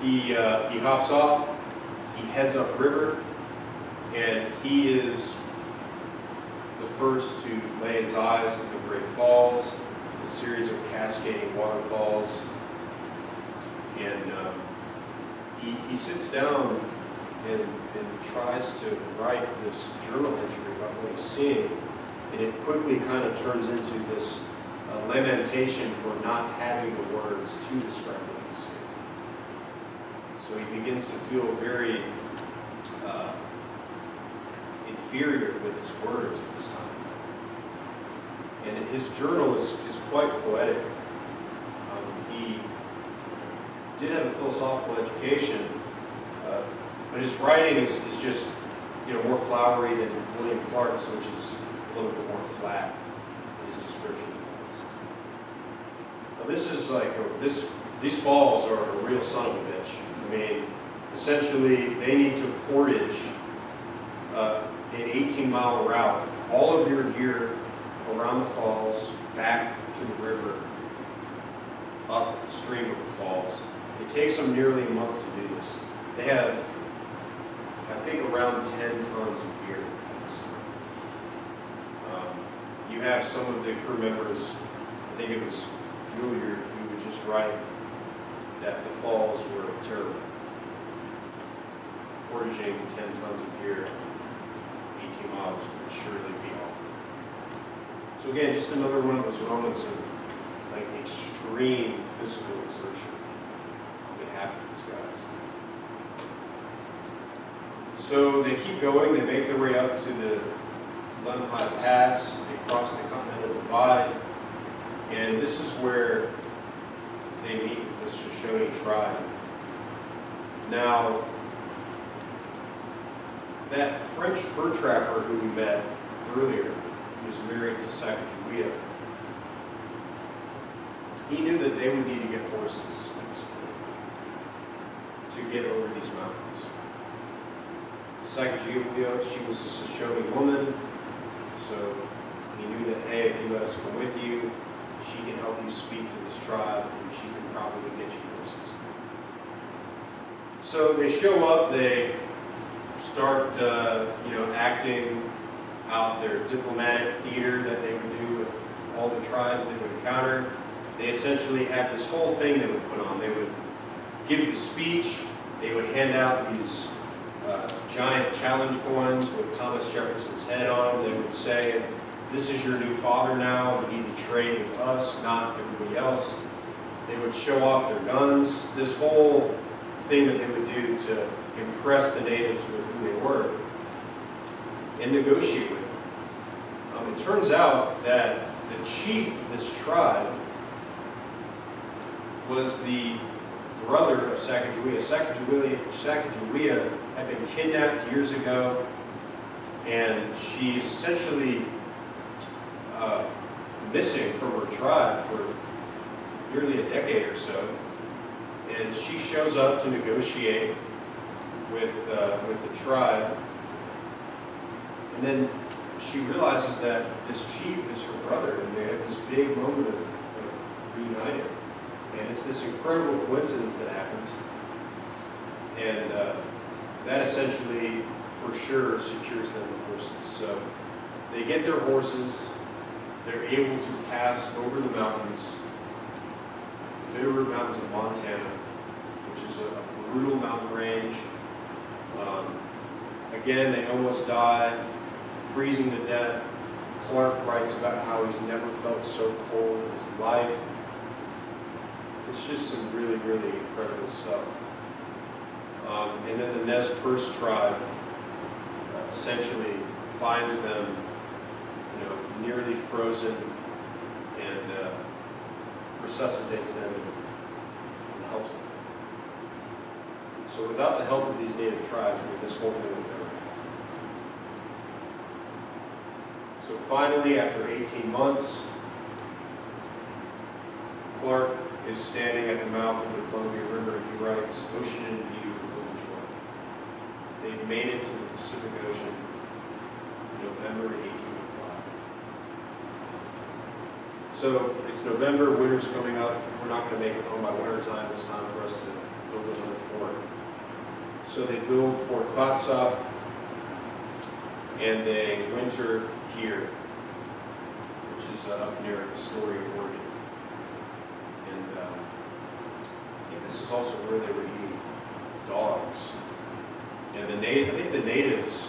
He hops off, he heads upriver, and he is the first to lay his eyes at the Great Falls, a series of cascading waterfalls. And he sits down and tries to write this journal entry about what he's seeing, and it quickly kind of turns into this lamentation for not having the words to describe what he's seeing. So he begins to feel very inferior with his words at this time. And his journal is quite poetic. He did have a philosophical education, but his writing is just, more flowery than William Clark's, which is a little bit more flat in his description of things. Now this is like, these falls are a real son of a bitch. I mean, essentially, they need to portage an 18-mile route, all of your gear around the falls, back to the river, upstream of the falls. It takes them nearly a month to do this. They have, I think, around 10 tons of gear. You have some of the crew members, I think it was Julia, who would just write that the falls were terrible. Portaging 10 tons of gear, 18 miles would surely be awful. So again, just another one of those moments of like extreme physical exertion on behalf of these guys. So they keep going, they make their way up to the Lunhai Pass, they cross the Continental Divide, and this is where they meet with the Shoshone tribe. Now, that French fur trapper who we met earlier, who was married to Sacagawea, he knew that they would need to get horses at this point to get over these mountains. Sacagawea, she was a Shoshone woman, so he knew that, hey, if you let us come with you, she can help you speak to this tribe, and she can probably get you horses. So they show up, they start, acting out their diplomatic theater that they would do with all the tribes they would encounter. They essentially had this whole thing they would put on. They would give the speech, they would hand out these giant challenge coins with Thomas Jefferson's head on them. They would say, this is your new father now, you need to trade with us, not everybody else. They would show off their guns, this whole thing that they would do to impress the natives with who they were and negotiate with them. It turns out that the chief of this tribe was the brother of Sacagawea. Sacagawea had been kidnapped years ago, and she's essentially missing from her tribe for nearly a decade or so. And she shows up to negotiate with the tribe, and then she realizes that this chief is her brother, and they have this big moment of reuniting. And it's this incredible coincidence that happens, and that essentially, for sure, secures them the horses. So they get their horses, they're able to pass over the mountains, the Bitterroot Mountains of Montana, which is a brutal mountain range. Again, they almost die, freezing to death. Clark writes about how he's never felt so cold in his life. It's just some really, really incredible stuff. And then the Nez Perce tribe essentially finds them, nearly frozen, and resuscitates them and helps them. So without the help of these native tribes, this whole thing would never happen. So finally, after 18 months, Clark is standing at the mouth of the Columbia River, and he writes, "Ocean in view, little joy." They've made it to the Pacific Ocean in November 1805. So it's November, winter's coming up. We're not going to make it home by winter time. It's time for us to build another fort. So they build Fort Clatsop, and they winter here, which is up near Astoria, Oregon. And I think this is also where they were eating dogs. And I think the natives,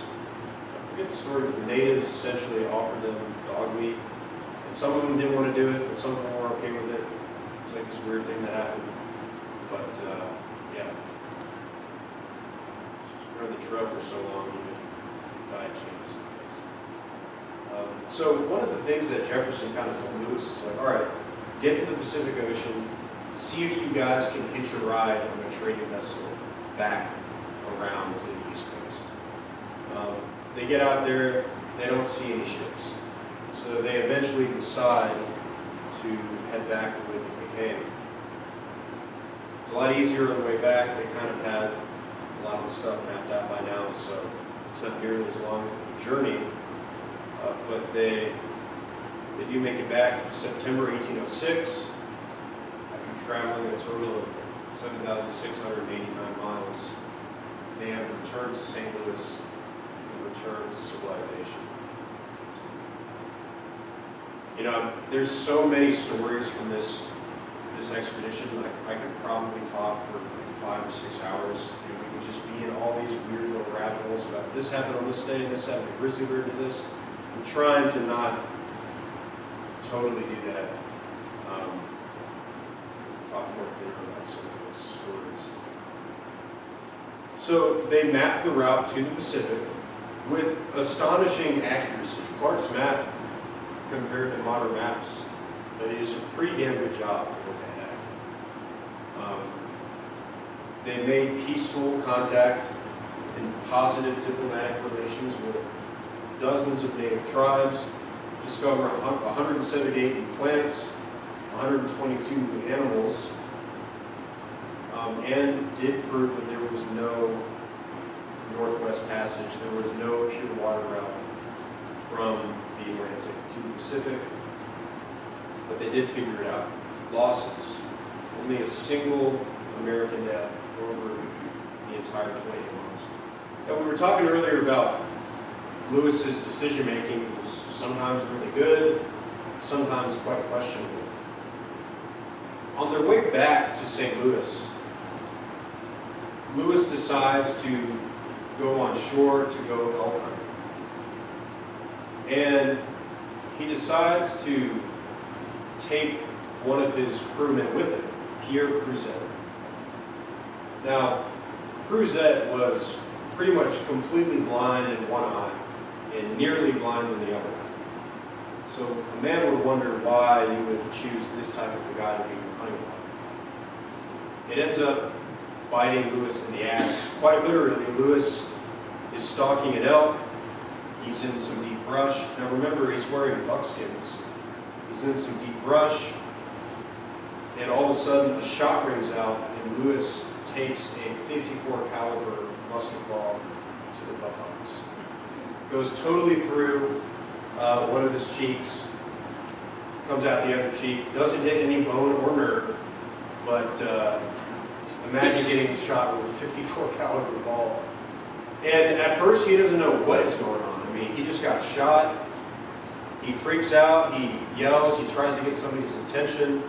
I forget the story, but the natives essentially offered them dog meat. And some of them didn't want to do it, but some of them were okay with it. It was like this weird thing that happened. But yeah. You're on the trail for so long, you diet changes. So one of the things that Jefferson kind of told Lewis is like, all right, get to the Pacific Ocean, see if you guys can hitch a ride on a trading vessel back around to the East Coast. They get out there, they don't see any ships. So they eventually decide to head back the way that they came. It's a lot easier on the way back. They kind of have a lot of the stuff mapped out by now, so it's not nearly as long of a journey. But they do make it back September 1806, after traveling a total of 7,689 miles. They have returned to St. Louis and returned to civilization. You know, there's so many stories from this expedition. Like, I could probably talk for like 5 or 6 hours, and we could just be in all these weird little rabbit holes about this happened on this day, and this happened, a grizzly bear did this. I'm trying to not totally do that. Talk more clear about some of those stories. So they mapped the route to the Pacific with astonishing accuracy. Clark's map, compared to modern maps, is a pretty damn good job for what they had. They made peaceful contact and positive diplomatic relations with dozens of native tribes, discovered 178 new plants, 122 new animals, and did prove that there was no Northwest Passage, there was no pure water route from the Atlantic to the Pacific, but they did figure it out. Losses, only a single American death over the entire 28 months. Now, we were talking earlier about Lewis's decision-making was sometimes really good, sometimes quite questionable. On their way back to St. Louis, Lewis decides to go on shore to go elk hunting. And he decides to take one of his crewmen with him, Pierre Cruzet. Now, Cruzet was pretty much completely blind in one eye and nearly blind in the other eye. So a man would wonder why you would choose this type of a guy to be your hunting partner. It ends up biting Lewis in the ass. Quite literally, Lewis is stalking an elk. He's in some deep brush. Now remember, he's wearing buckskins. He's in some deep brush, and all of a sudden a shot rings out, and Lewis takes a .54 caliber musket ball to the buttocks. Goes totally through one of his cheeks, comes out the other cheek, doesn't hit any bone or nerve, but imagine getting shot with a .54 caliber ball. And at first he doesn't know what is going on. I mean, he just got shot. He freaks out, he yells, he tries to get somebody's attention.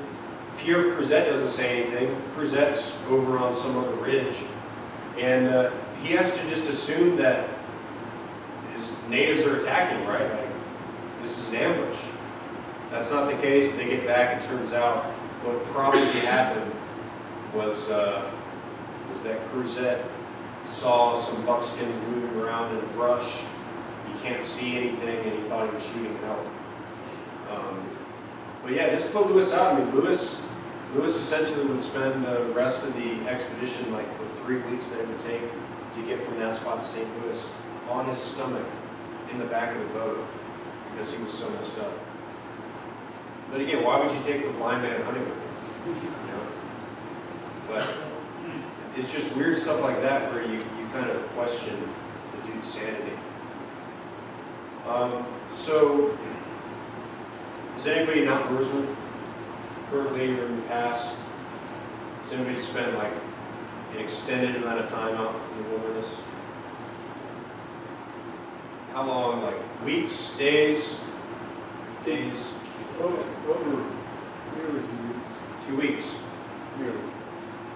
Pierre Cruzet doesn't say anything. Cruzet's over on some other ridge. And he has to just assume that his natives are attacking, right? Like, this is an ambush. That's not the case. They get back, it turns out what probably happened was that Cruzet saw some buckskins moving around in the brush. He can't see anything, and he thought he was shooting an elk. But yeah, this put Lewis out. I mean, Lewis essentially would spend the rest of the expedition, like the 3 weeks that it would take to get from that spot to St. Louis, on his stomach in the back of the boat because he was so messed up. But again, why would you take the blind man hunting with you? You know? But it's just weird stuff like that where you kind of question the dude's sanity. So, is anybody an outdoorsman currently or in the past? Has anybody spent like an extended amount of time out in the wilderness? How long? Like weeks, days? Days? Over nearly 2 weeks. 2 weeks. Nearly.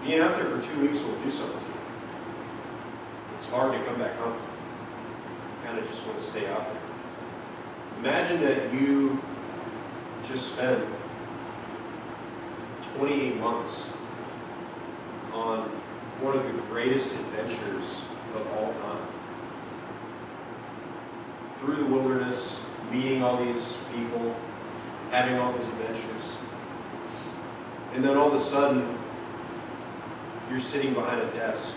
Being out there for 2 weeks will do something to you. It's hard to come back home. You kind of just want to stay out there. Imagine that you just spent 28 months on one of the greatest adventures of all time. Through the wilderness, meeting all these people, having all these adventures. And then all of a sudden, you're sitting behind a desk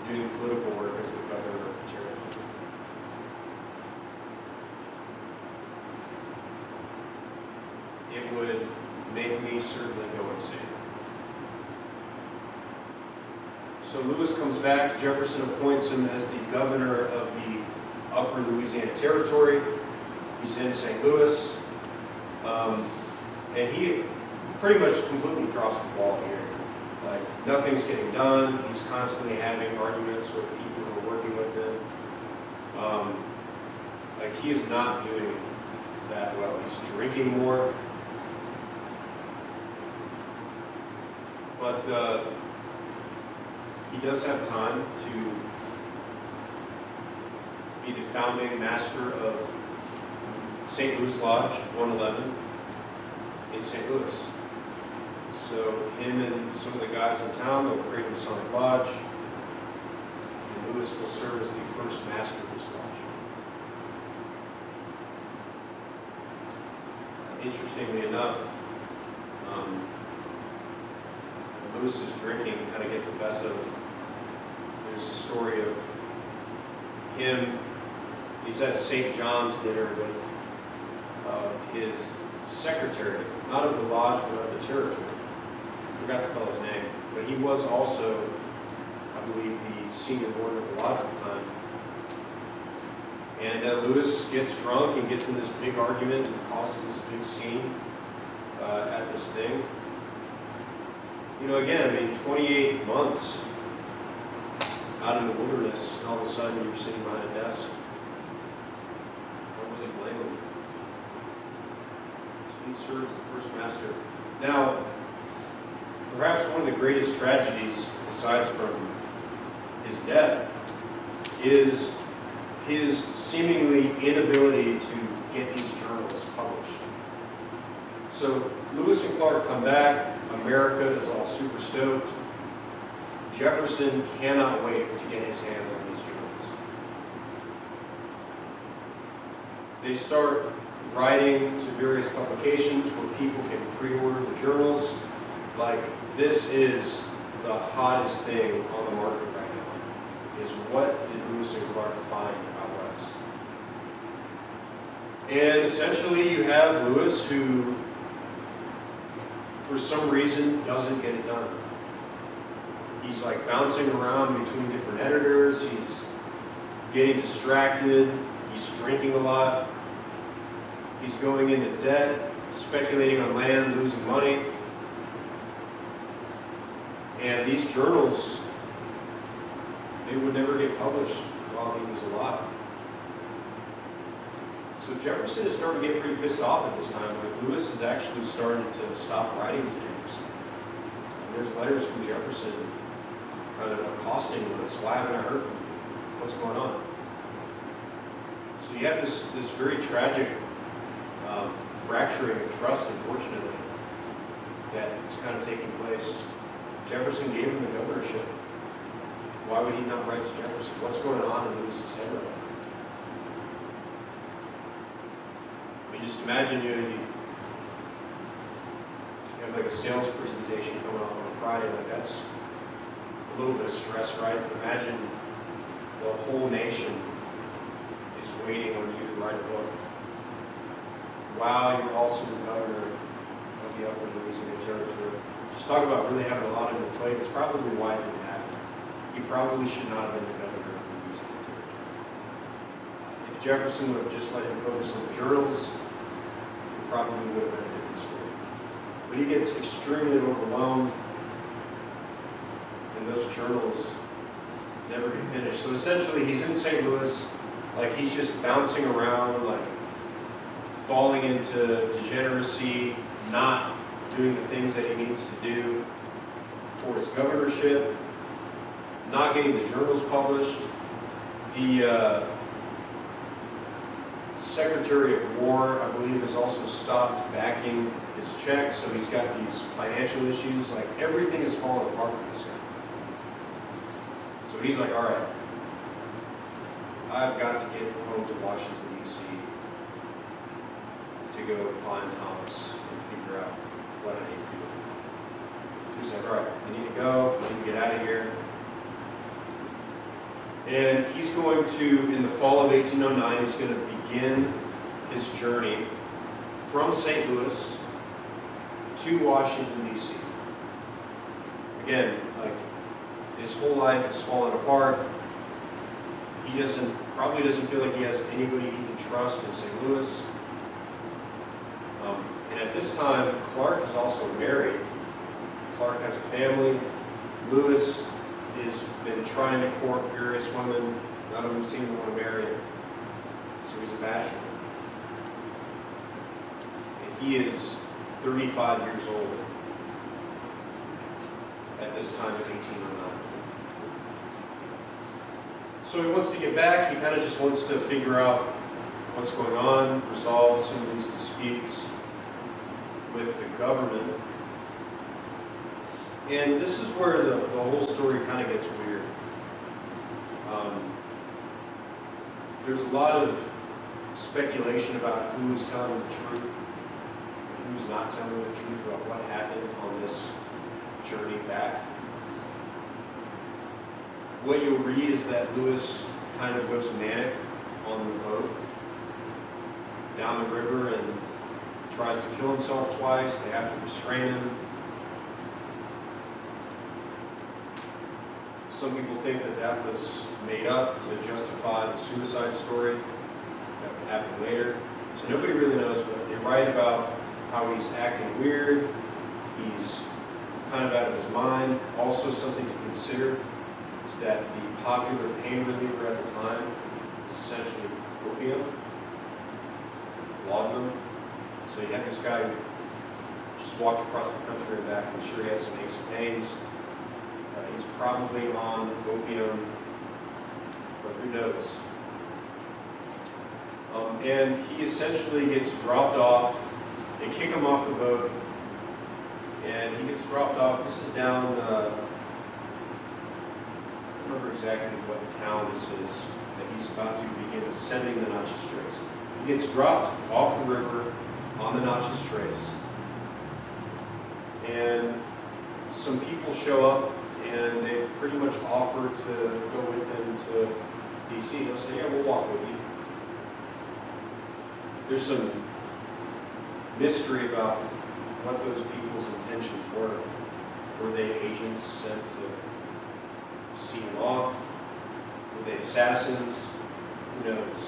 doing political work as the governor of the territory. It would make me certainly go insane. So Lewis comes back. Jefferson appoints him as the governor of the Upper Louisiana Territory. He's in St. Louis. And he pretty much completely drops the ball here. Like, nothing's getting done. He's constantly having arguments with people who are working with him. Like, he is not doing that well. He's drinking more. But he does have time to be the founding master of St. Louis Lodge 111 in St. Louis. So him and some of the guys in town will create a Masonic Lodge, and Lewis will serve as the first master of this lodge. Interestingly enough, Lewis's drinking kind of gets the best of him. There's a story of him, he's at St. John's dinner with his secretary, not of the lodge, but of the territory. I forgot the fellow's name, but he was also, I believe, the senior warden of the lodge at the time. And Lewis gets drunk and gets in this big argument and causes this big scene at this thing. You know, again, I mean, 28 months out in the wilderness, and all of a sudden you're sitting behind a desk. I don't really blame him. So he serves the first master. Now, perhaps one of the greatest tragedies, aside from his death, is his seemingly inability to get these journals published. So Lewis and Clark come back. America is all super stoked. Jefferson cannot wait to get his hands on these journals. They start writing to various publications where people can pre-order the journals. Like, this is the hottest thing on the market right now, is what did Lewis and Clark find out west? And essentially you have Lewis who, for some reason, doesn't get it done. He's like bouncing around between different editors. He's getting distracted. He's drinking a lot. He's going into debt, speculating on land, losing money. And these journals, they would never get published while he was alive. So Jefferson is starting to get pretty pissed off at this time. Like, Lewis is actually starting to stop writing to Jefferson. And there's letters from Jefferson kind of accosting Lewis. Why haven't I heard from you? What's going on? So you have this very tragic fracturing of trust, unfortunately, that is kind of taking place. Jefferson gave him the governorship. Why would he not write to Jefferson? What's going on in Lewis's head right now? I mean, just imagine you have like a sales presentation coming up on a Friday. Like, that's a little bit of stress, right? Imagine the whole nation is waiting on you to write a book while you're also the governor of the Upper Louisiana Territory. Just talk about really having a lot on your plate. It's probably why it didn't happen. He probably should not have been the governor of the Louisiana Territory. If Jefferson would have just let him focus on the journals, it probably would have been a different story. But he gets extremely overwhelmed. and those journals never get finished. So essentially, he's in St. Louis, like he's just bouncing around, like falling into degeneracy, not doing the things that he needs to do for his governorship, not getting the journals published. The Secretary of War, I believe, has also stopped backing his checks, so he's got these financial issues. Like, everything is falling apart for this guy. So he's like, all right, I've got to get home to Washington, D.C. to go find Thomas and figure out what I need to do. So he's like, all right, I need to go, I need to get out of here. And he's going to, in the fall of 1809, he's going to begin his journey from St. Louis to Washington, D.C. Again, like, his whole life is falling apart. He probably doesn't feel like he has anybody he can trust in St. Louis. And at this time, Clark is also married. Clark has a family. Lewis has been trying to court various women. None of them seem to want to marry him. So he's a bachelor. And he is 35 years old at this time in 1809. So he wants to get back. He kind of just wants to figure out what's going on, resolve some of these disputes with the government. And this is where the whole story kind of gets weird. There's a lot of speculation about who is telling the truth and who's not telling the truth about what happened on this journey back. What you'll read is that Lewis kind of goes manic on the boat down the river and tries to kill himself twice. They have to restrain him. Some people think that that was made up to justify the suicide story that would happen later. So nobody really knows, but they write about how he's acting weird, he's kind of out of his mind. Also, something to consider is that the popular pain reliever at the time is essentially opium, laudanum. So you have this guy who just walked across the country and back. I'm sure he had some aches and pains. He's probably on opium, but who knows? And he essentially gets dropped off. They kick him off the boat, and he gets dropped off. This is down, I don't remember exactly what town this is, that he's about to begin ascending the Natchez Trace. He gets dropped off the river on the Natchez Trace, and some people show up, and they pretty much offer to go with him to D.C. They'll say, yeah, we'll walk with you. There's some mystery about what those people's intentions were. Were they agents sent to see him off? Were they assassins? Who knows?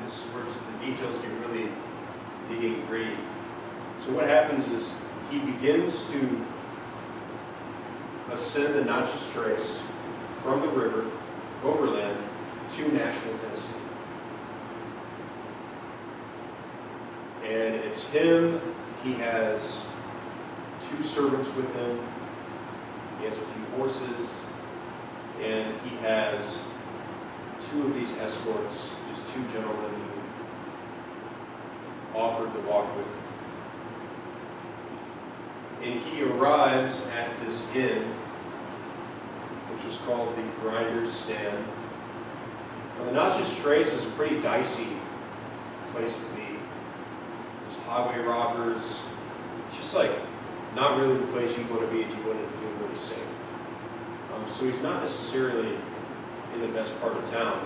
This is where just the details get really nitty-gritty. So what happens is he begins to ascend the Natchez Trace from the river, overland, to Nashville, Tennessee. And it's him. He has 2 servants with him. He has a few horses. And he has 2 of these escorts, just 2 gentlemen who offered to walk with him. And he arrives at this inn, which was called the Grinder's Stand. Now, the Natchez Trace is a pretty dicey place to be. There's highway robbers. It's just like not really the place you want to be if you want to feel really safe. So he's not necessarily in the best part of town.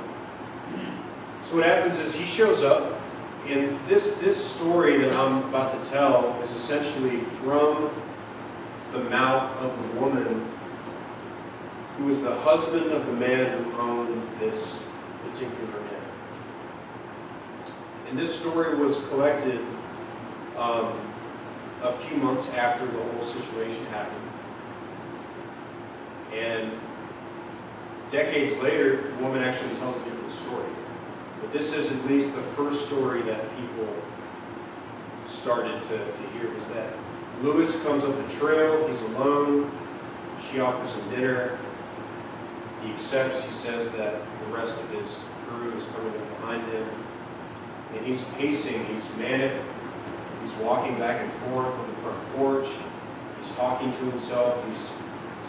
So what happens is he shows up, and this story that I'm about to tell is essentially from the mouth of the woman who was the husband of the man who owned this particular inn. And this story was collected a few months after the whole situation happened. And decades later, the woman actually tells a different story. But this is at least the first story that people started to hear, was that Lewis comes up the trail, he's alone, she offers him dinner, he accepts, he says that the rest of his crew is coming up behind him, and he's pacing, he's manic, he's walking back and forth on the front porch, he's talking to himself, he's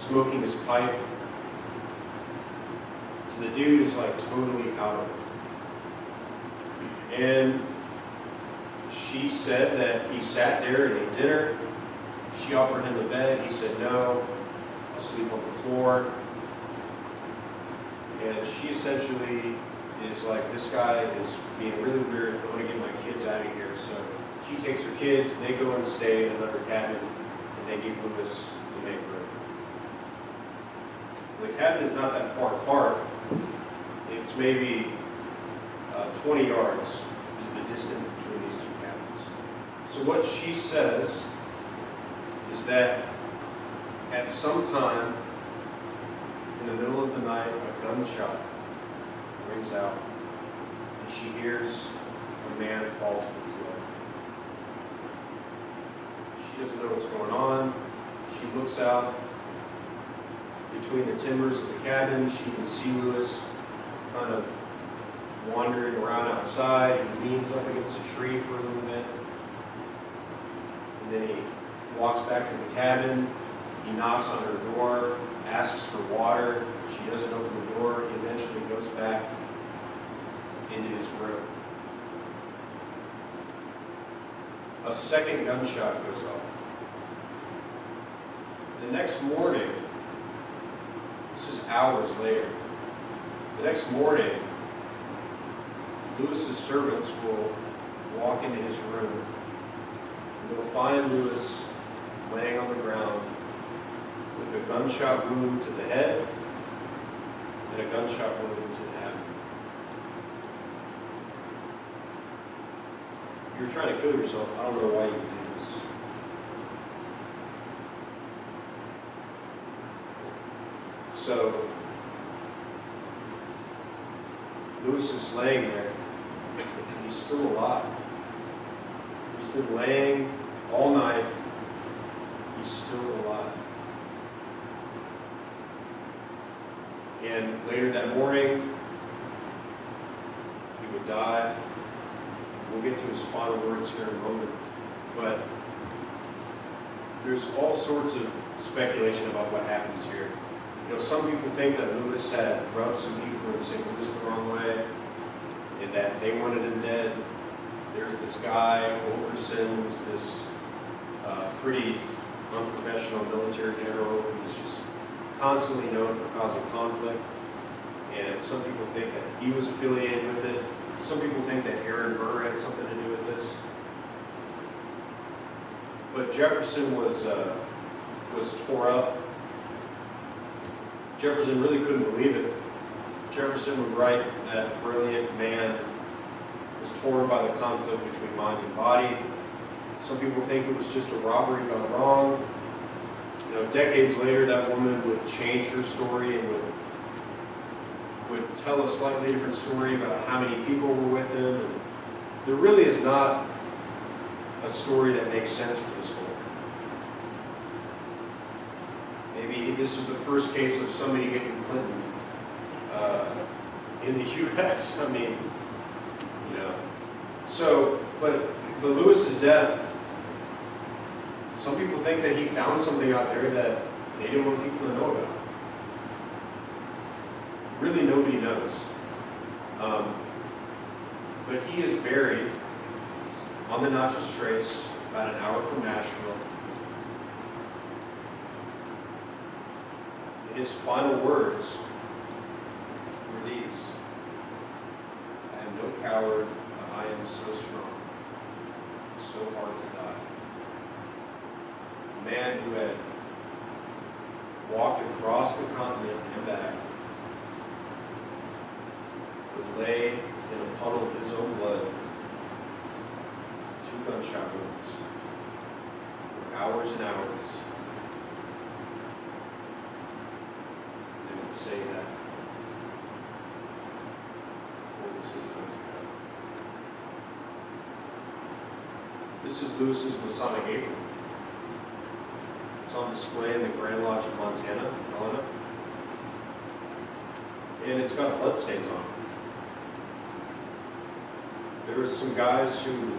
smoking his pipe. So the dude is like totally out of it. And she said that he sat there and ate dinner. She offered him a bed. He said, no, I'll sleep on the floor. And she essentially is like, this guy is being really weird. I want to get my kids out of here. So she takes her kids. They go and stay in another cabin. And they give Lewis the make room. The cabin is not that far apart. It's maybe 20 yards is the distance between these two cabins. So what she says is that at some time in the middle of the night, a gunshot rings out, and she hears a man fall to the floor. She doesn't know what's going on. She looks out between the timbers of the cabin. She can see Lewis kind of wandering around outside. He leans up against a tree for a little bit. And then he walks back to the cabin. He knocks on her door, asks for water. She doesn't open the door. He eventually goes back into his room. A second gunshot goes off. The next morning, this is hours later, the next morning, Lewis's servants will walk into his room, and they'll find Lewis laying on the ground with a gunshot wound to the head and a gunshot wound to the abdomen. If you're trying to kill yourself, I don't know why you would do this. So, Lewis is laying there, and he's still alive. He's been laying all night. He's still alive. And later that morning, he would die. We'll get to his final words here in a moment. But there's all sorts of speculation about what happens here. You know, some people think that Lewis had rubbed some people in St. Louis the wrong way, and that they wanted him dead. There's this guy, Wilkerson, who's this pretty unprofessional military general who's just constantly known for causing conflict. And some people think that he was affiliated with it. Some people think that Aaron Burr had something to do with this. But Jefferson was tore up. Jefferson really couldn't believe it. Jefferson would write that brilliant man was torn by the conflict between mind and body. Some people think it was just a robbery gone wrong. You know, decades later, that woman would change her story and would tell a slightly different story about how many people were with him. And there really is not a story that makes sense for this whole thing. Maybe this is the first case of somebody getting Clinton in the U.S. I mean, you know. So, but Lewis's death, some people think that he found something out there that they didn't want people to know about. Really, nobody knows. But he is buried on the Natchez Trace, about an hour from Nashville. His final words were these: I am no coward, but I am so strong, so hard to die. A man who had walked across the continent and back would lay in a puddle of his own blood, 2 gunshot wounds, for hours and hours. would say that. What was his name? This is Lewis's Masonic apron. It's on display in the Grand Lodge of Montana, Helena. And it's got bloodstains on it. There were some guys who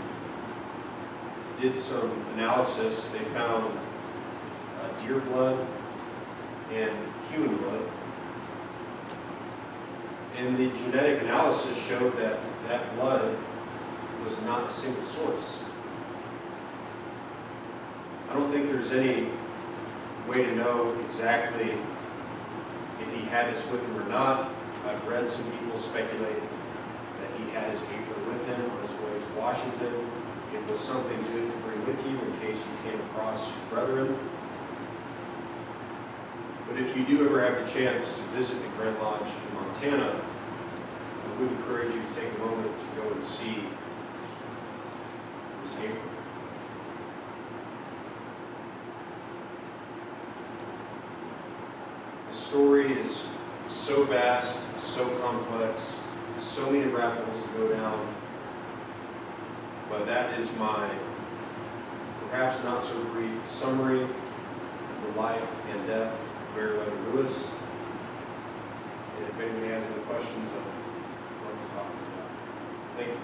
did some analysis. They found deer blood and human blood. And the genetic analysis showed that that blood was not a single source. I don't think there's any way to know exactly if he had this with him or not. I've read some people speculate that he had his apron with him on his way to Washington. It was something good to bring with you in case you came across your brethren. But if you do ever have the chance to visit the Grand Lodge in Montana, I would encourage you to take a moment to go and see this apron. The story is so vast, so complex, so many rabbit holes to go down, but that is my perhaps not so brief summary of the life and death of Meriwether Lewis. And if anybody has any questions, I'd love to talk about it. Thank you.